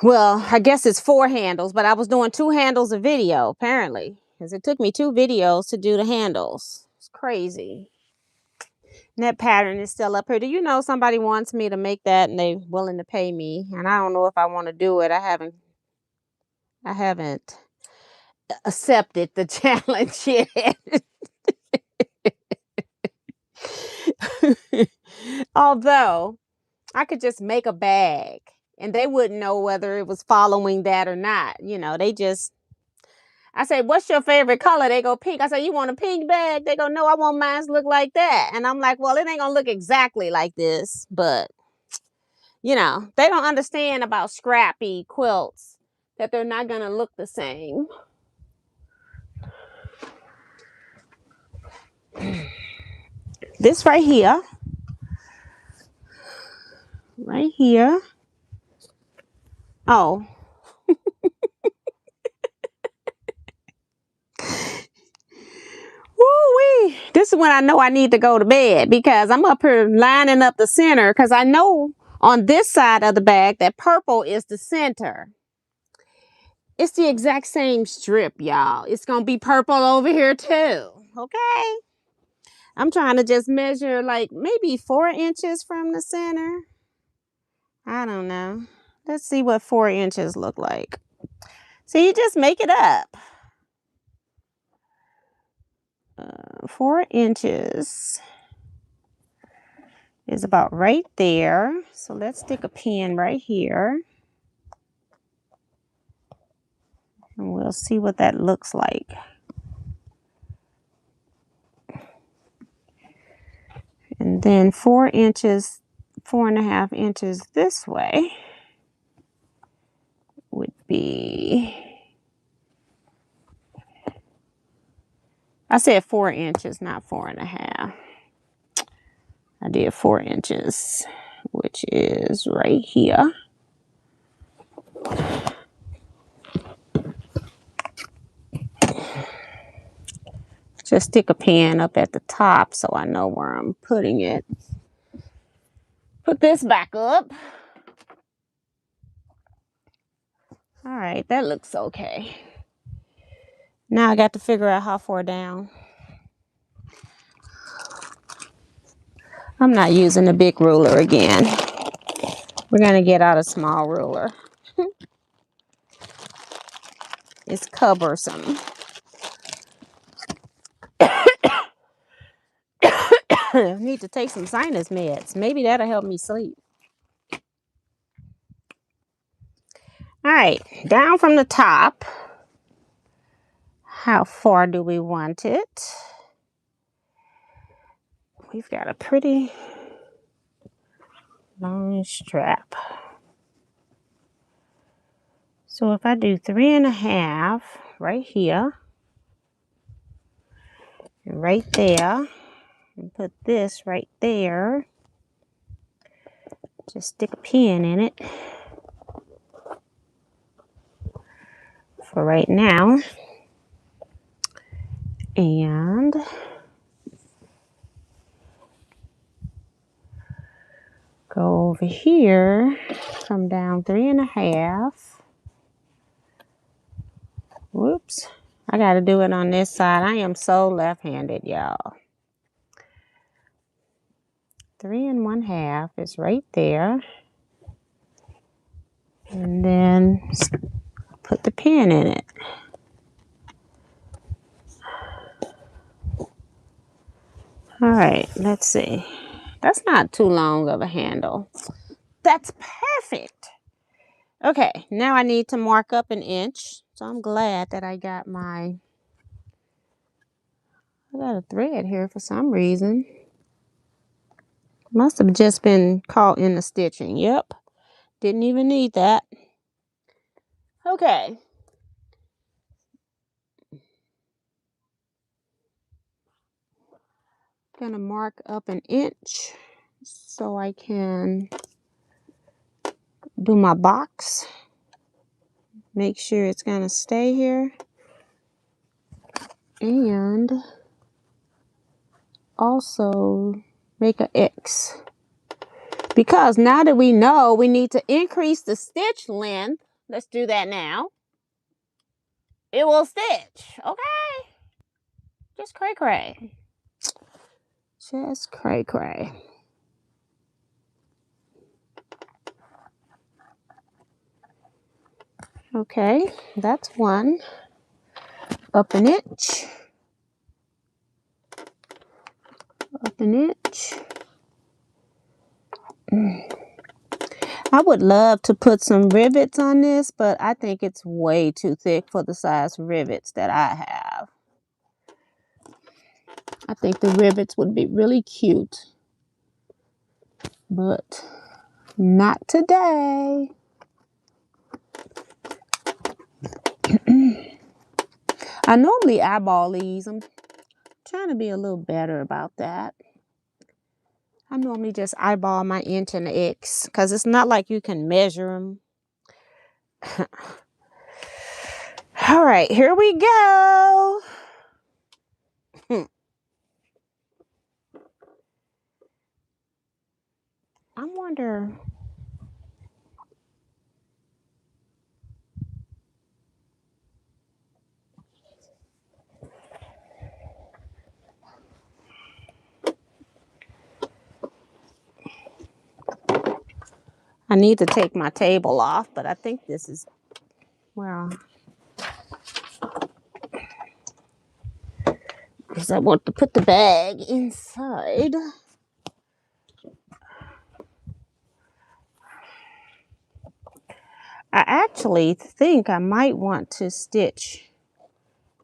Well, I guess it's 4 handles, but I was doing 2 handles a video, apparently. Because it took me 2 videos to do the handles. It's crazy. And that pattern is still up here. Do you know somebody wants me to make that and they're willing to pay me? And I don't know if I want to do it. I haven't accepted the challenge yet. Although I could just make a bag and they wouldn't know whether it was following that or not. You know, I say, what's your favorite color? They go pink. I say, you want a pink bag? They go, no, I want mine to look like that. And I'm like, well, it ain't gonna look exactly like this, but you know, they don't understand about scrappy quilts, that they're not gonna look the same. This right here. Right here. Oh. Woo-wee. This is when I know I need to go to bed because I'm up here lining up the center because I know on this side of the bag that purple is the center. It's the exact same strip, y'all. It's going to be purple over here too. Okay? I'm trying to just measure like maybe 4 inches from the center. I don't know. Let's see what 4 inches look like. So you just make it up. 4 inches is about right there. So let's stick a pin right here. And we'll see what that looks like. And then 4 inches, 4.5 inches this way would be, I said 4 inches, not 4.5. I did 4 inches, which is right here. Just stick a pin up at the top so I know where I'm putting it. Put this back up. All right, that looks okay. Now I got to figure out how far down. I'm not using a big ruler again. We're going to get out a small ruler. It's cumbersome. I need to take some sinus meds. Maybe that'll help me sleep. All right, down from the top. How far do we want it? We've got a pretty long strap. So if I do 3.5 right here, and right there, and put this right there, just stick a pin in it for right now. And go over here, come down 3.5. Whoops. I got to do it on this side. I am so left-handed, y'all. 3 1/2 is right there. And then put the pin in it. All right, let's see. That's not too long of a handle. That's perfect. Okay, now I need to mark up 1 inch. So I'm glad that I got a thread here for some reason. Must have just been caught in the stitching. Yep, didn't even need that. Okay. Gonna mark up 1 inch so I can do my box. Make sure it's gonna stay here. And also make an X. Because now that we know we need to increase the stitch length, let's do that now. It will stitch, okay? Just cray cray. Just cray cray. Okay, that's 1. Up 1 inch. Up 1 inch. I would love to put some rivets on this, but I think it's way too thick for the size rivets that I have. I think the rivets would be really cute, but not today. I normally eyeball these. I'm trying to be a little better about that. I normally just eyeball my inch and the X because it's not like you can measure them. All right, here we go. I wonder. I need to take my table off, but I think this is, well, because I want to put the bag inside. I actually think I might want to stitch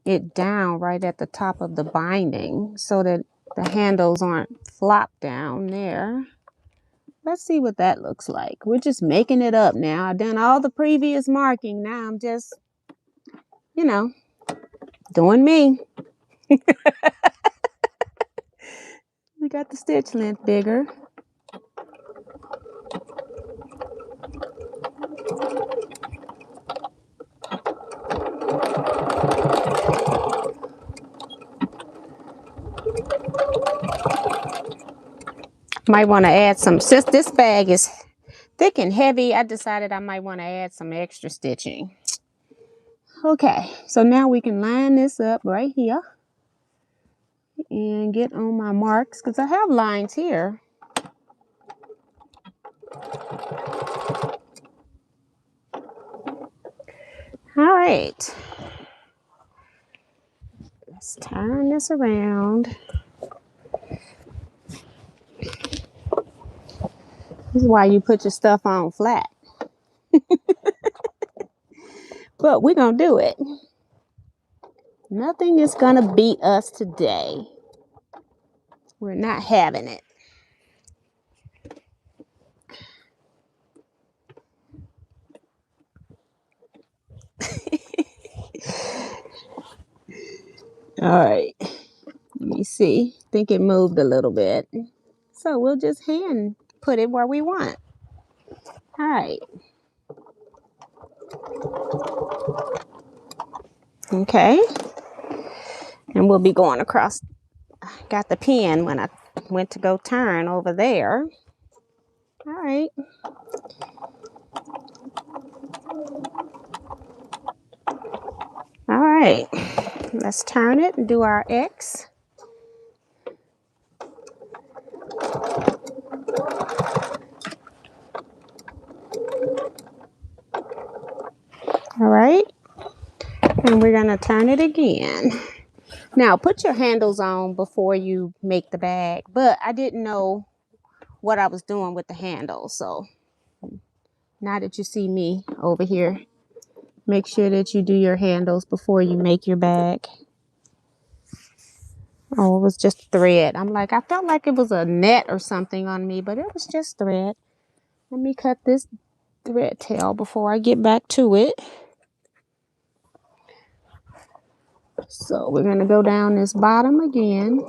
it down right at the top of the binding so that the handles aren't flopped down there. Let's see what that looks like. We're just making it up now. I've done all the previous marking. Now I'm just, you know, doing me. We got the stitch length bigger. Might want to add some, since this bag is thick and heavy, I decided I might want to add some extra stitching. Okay, so now we can line this up right here and get on my marks because I have lines here. All right, let's turn this around. This is why you put your stuff on flat. But we're gonna do it. Nothing is gonna beat us today. We're not having it. All right, let me see. I think it moved a little bit. So we'll just hand put it where we want. All right. Okay. And we'll be going across. Got the pin when I went to go turn over there. All right. All right. Let's turn it and do our X. And we're going to turn it again. Now, put your handles on before you make the bag, but I didn't know what I was doing with the handles. So now that you see me over here, make sure that you do your handles before you make your bag. Oh, it was just thread. I'm like, I felt like it was a net or something on me, but it was just thread. Let me cut this thread tail before I get back to it. So we're going to go down this bottom again.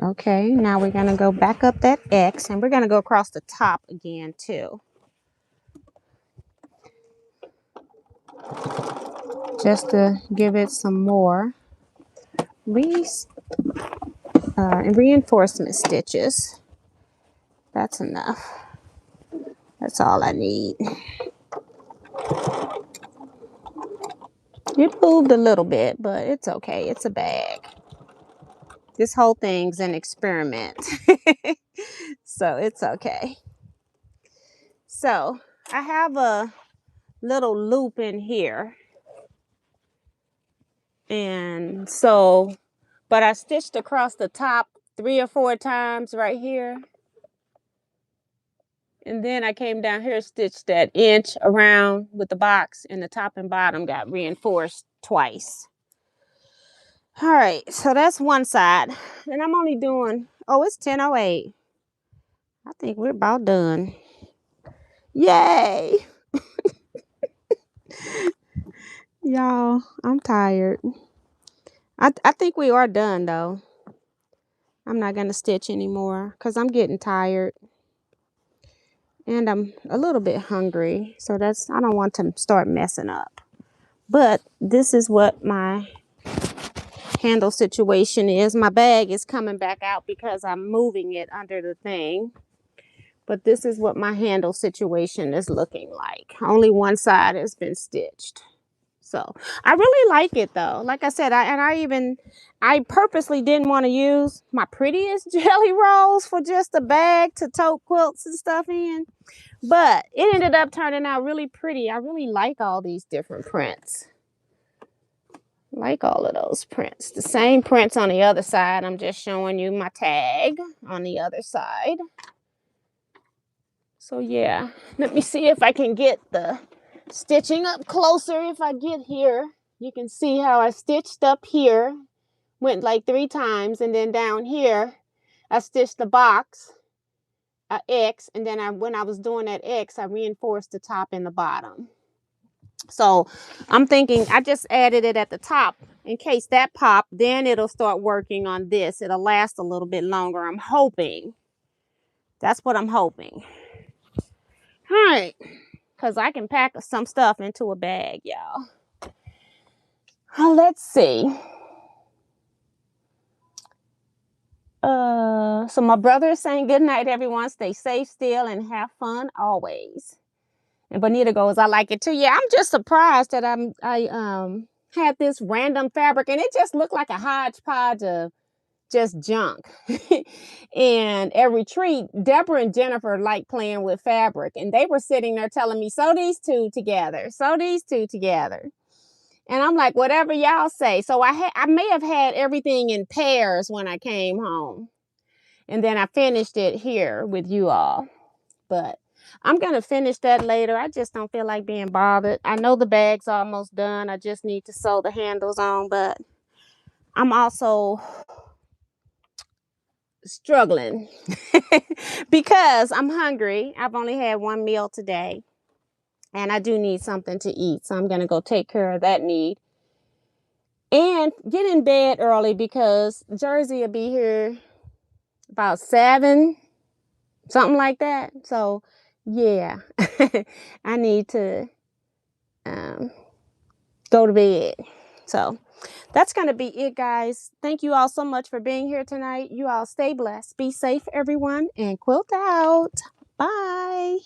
Okay, now we're going to go back up that X, and we're going to go across the top again too. Just to give it some more reinforcement stitches. That's enough. That's all I need. It moved a little bit, but it's okay. It's a bag. This whole thing's an experiment. So it's okay. So I have a little loop in here. And so, but I stitched across the top 3 or 4 times right here. And then I came down here, stitched that inch around with the box, and the top and bottom got reinforced twice. All right, so that's one side. And I'm only doing, oh, it's 10:08. I think we're about done. Yay! Y'all, I'm tired. I think we are done though. I'm not gonna stitch anymore because I'm getting tired. And I'm a little bit hungry. So I don't want to start messing up. But this is what my handle situation is. My bag is coming back out because I'm moving it under the thing. But this is what my handle situation is looking like. Only one side has been stitched. So I really like it though. Like I said, I purposely didn't want to use my prettiest jelly rolls for just a bag to tote quilts and stuff in. But it ended up turning out really pretty. I really like all these different prints. Like all of those prints. The same prints on the other side. I'm just showing you my tag on the other side. So yeah, let me see if I can get the stitching up closer. If I get here, you can see how I stitched up here. Went like 3 times, and then down here, I stitched the box, a X, and then when I was doing that X, I reinforced the top and the bottom. So I'm thinking I just added it at the top in case that popped. Then it'll start working on this. It'll last a little bit longer. I'm hoping. That's what I'm hoping. All right. Because I can pack some stuff into a bag, y'all. Let's see. So my brother is saying good night, everyone. Stay safe still and have fun always. And Bonita goes, I like it too. Yeah, I'm just surprised that I had this random fabric and it just looked like a hodgepodge of just junk. And at retreat, Deborah and Jennifer like playing with fabric, and they were sitting there telling me, sew these two together, sew these two together. And I'm like, whatever y'all say. So I may have had everything in pairs when I came home. And then I finished it here with you all. But I'm going to finish that later. I just don't feel like being bothered. I know the bag's almost done. I just need to sew the handles on. But I'm also struggling because I'm hungry. I've only had one meal today. And I do need something to eat. So I'm going to go take care of that need. And get in bed early because Jersey will be here about 7, something like that. So, yeah, I need to go to bed. So, that's going to be it, guys. Thank you all so much for being here tonight. You all stay blessed. Be safe, everyone, and quilt out. Bye.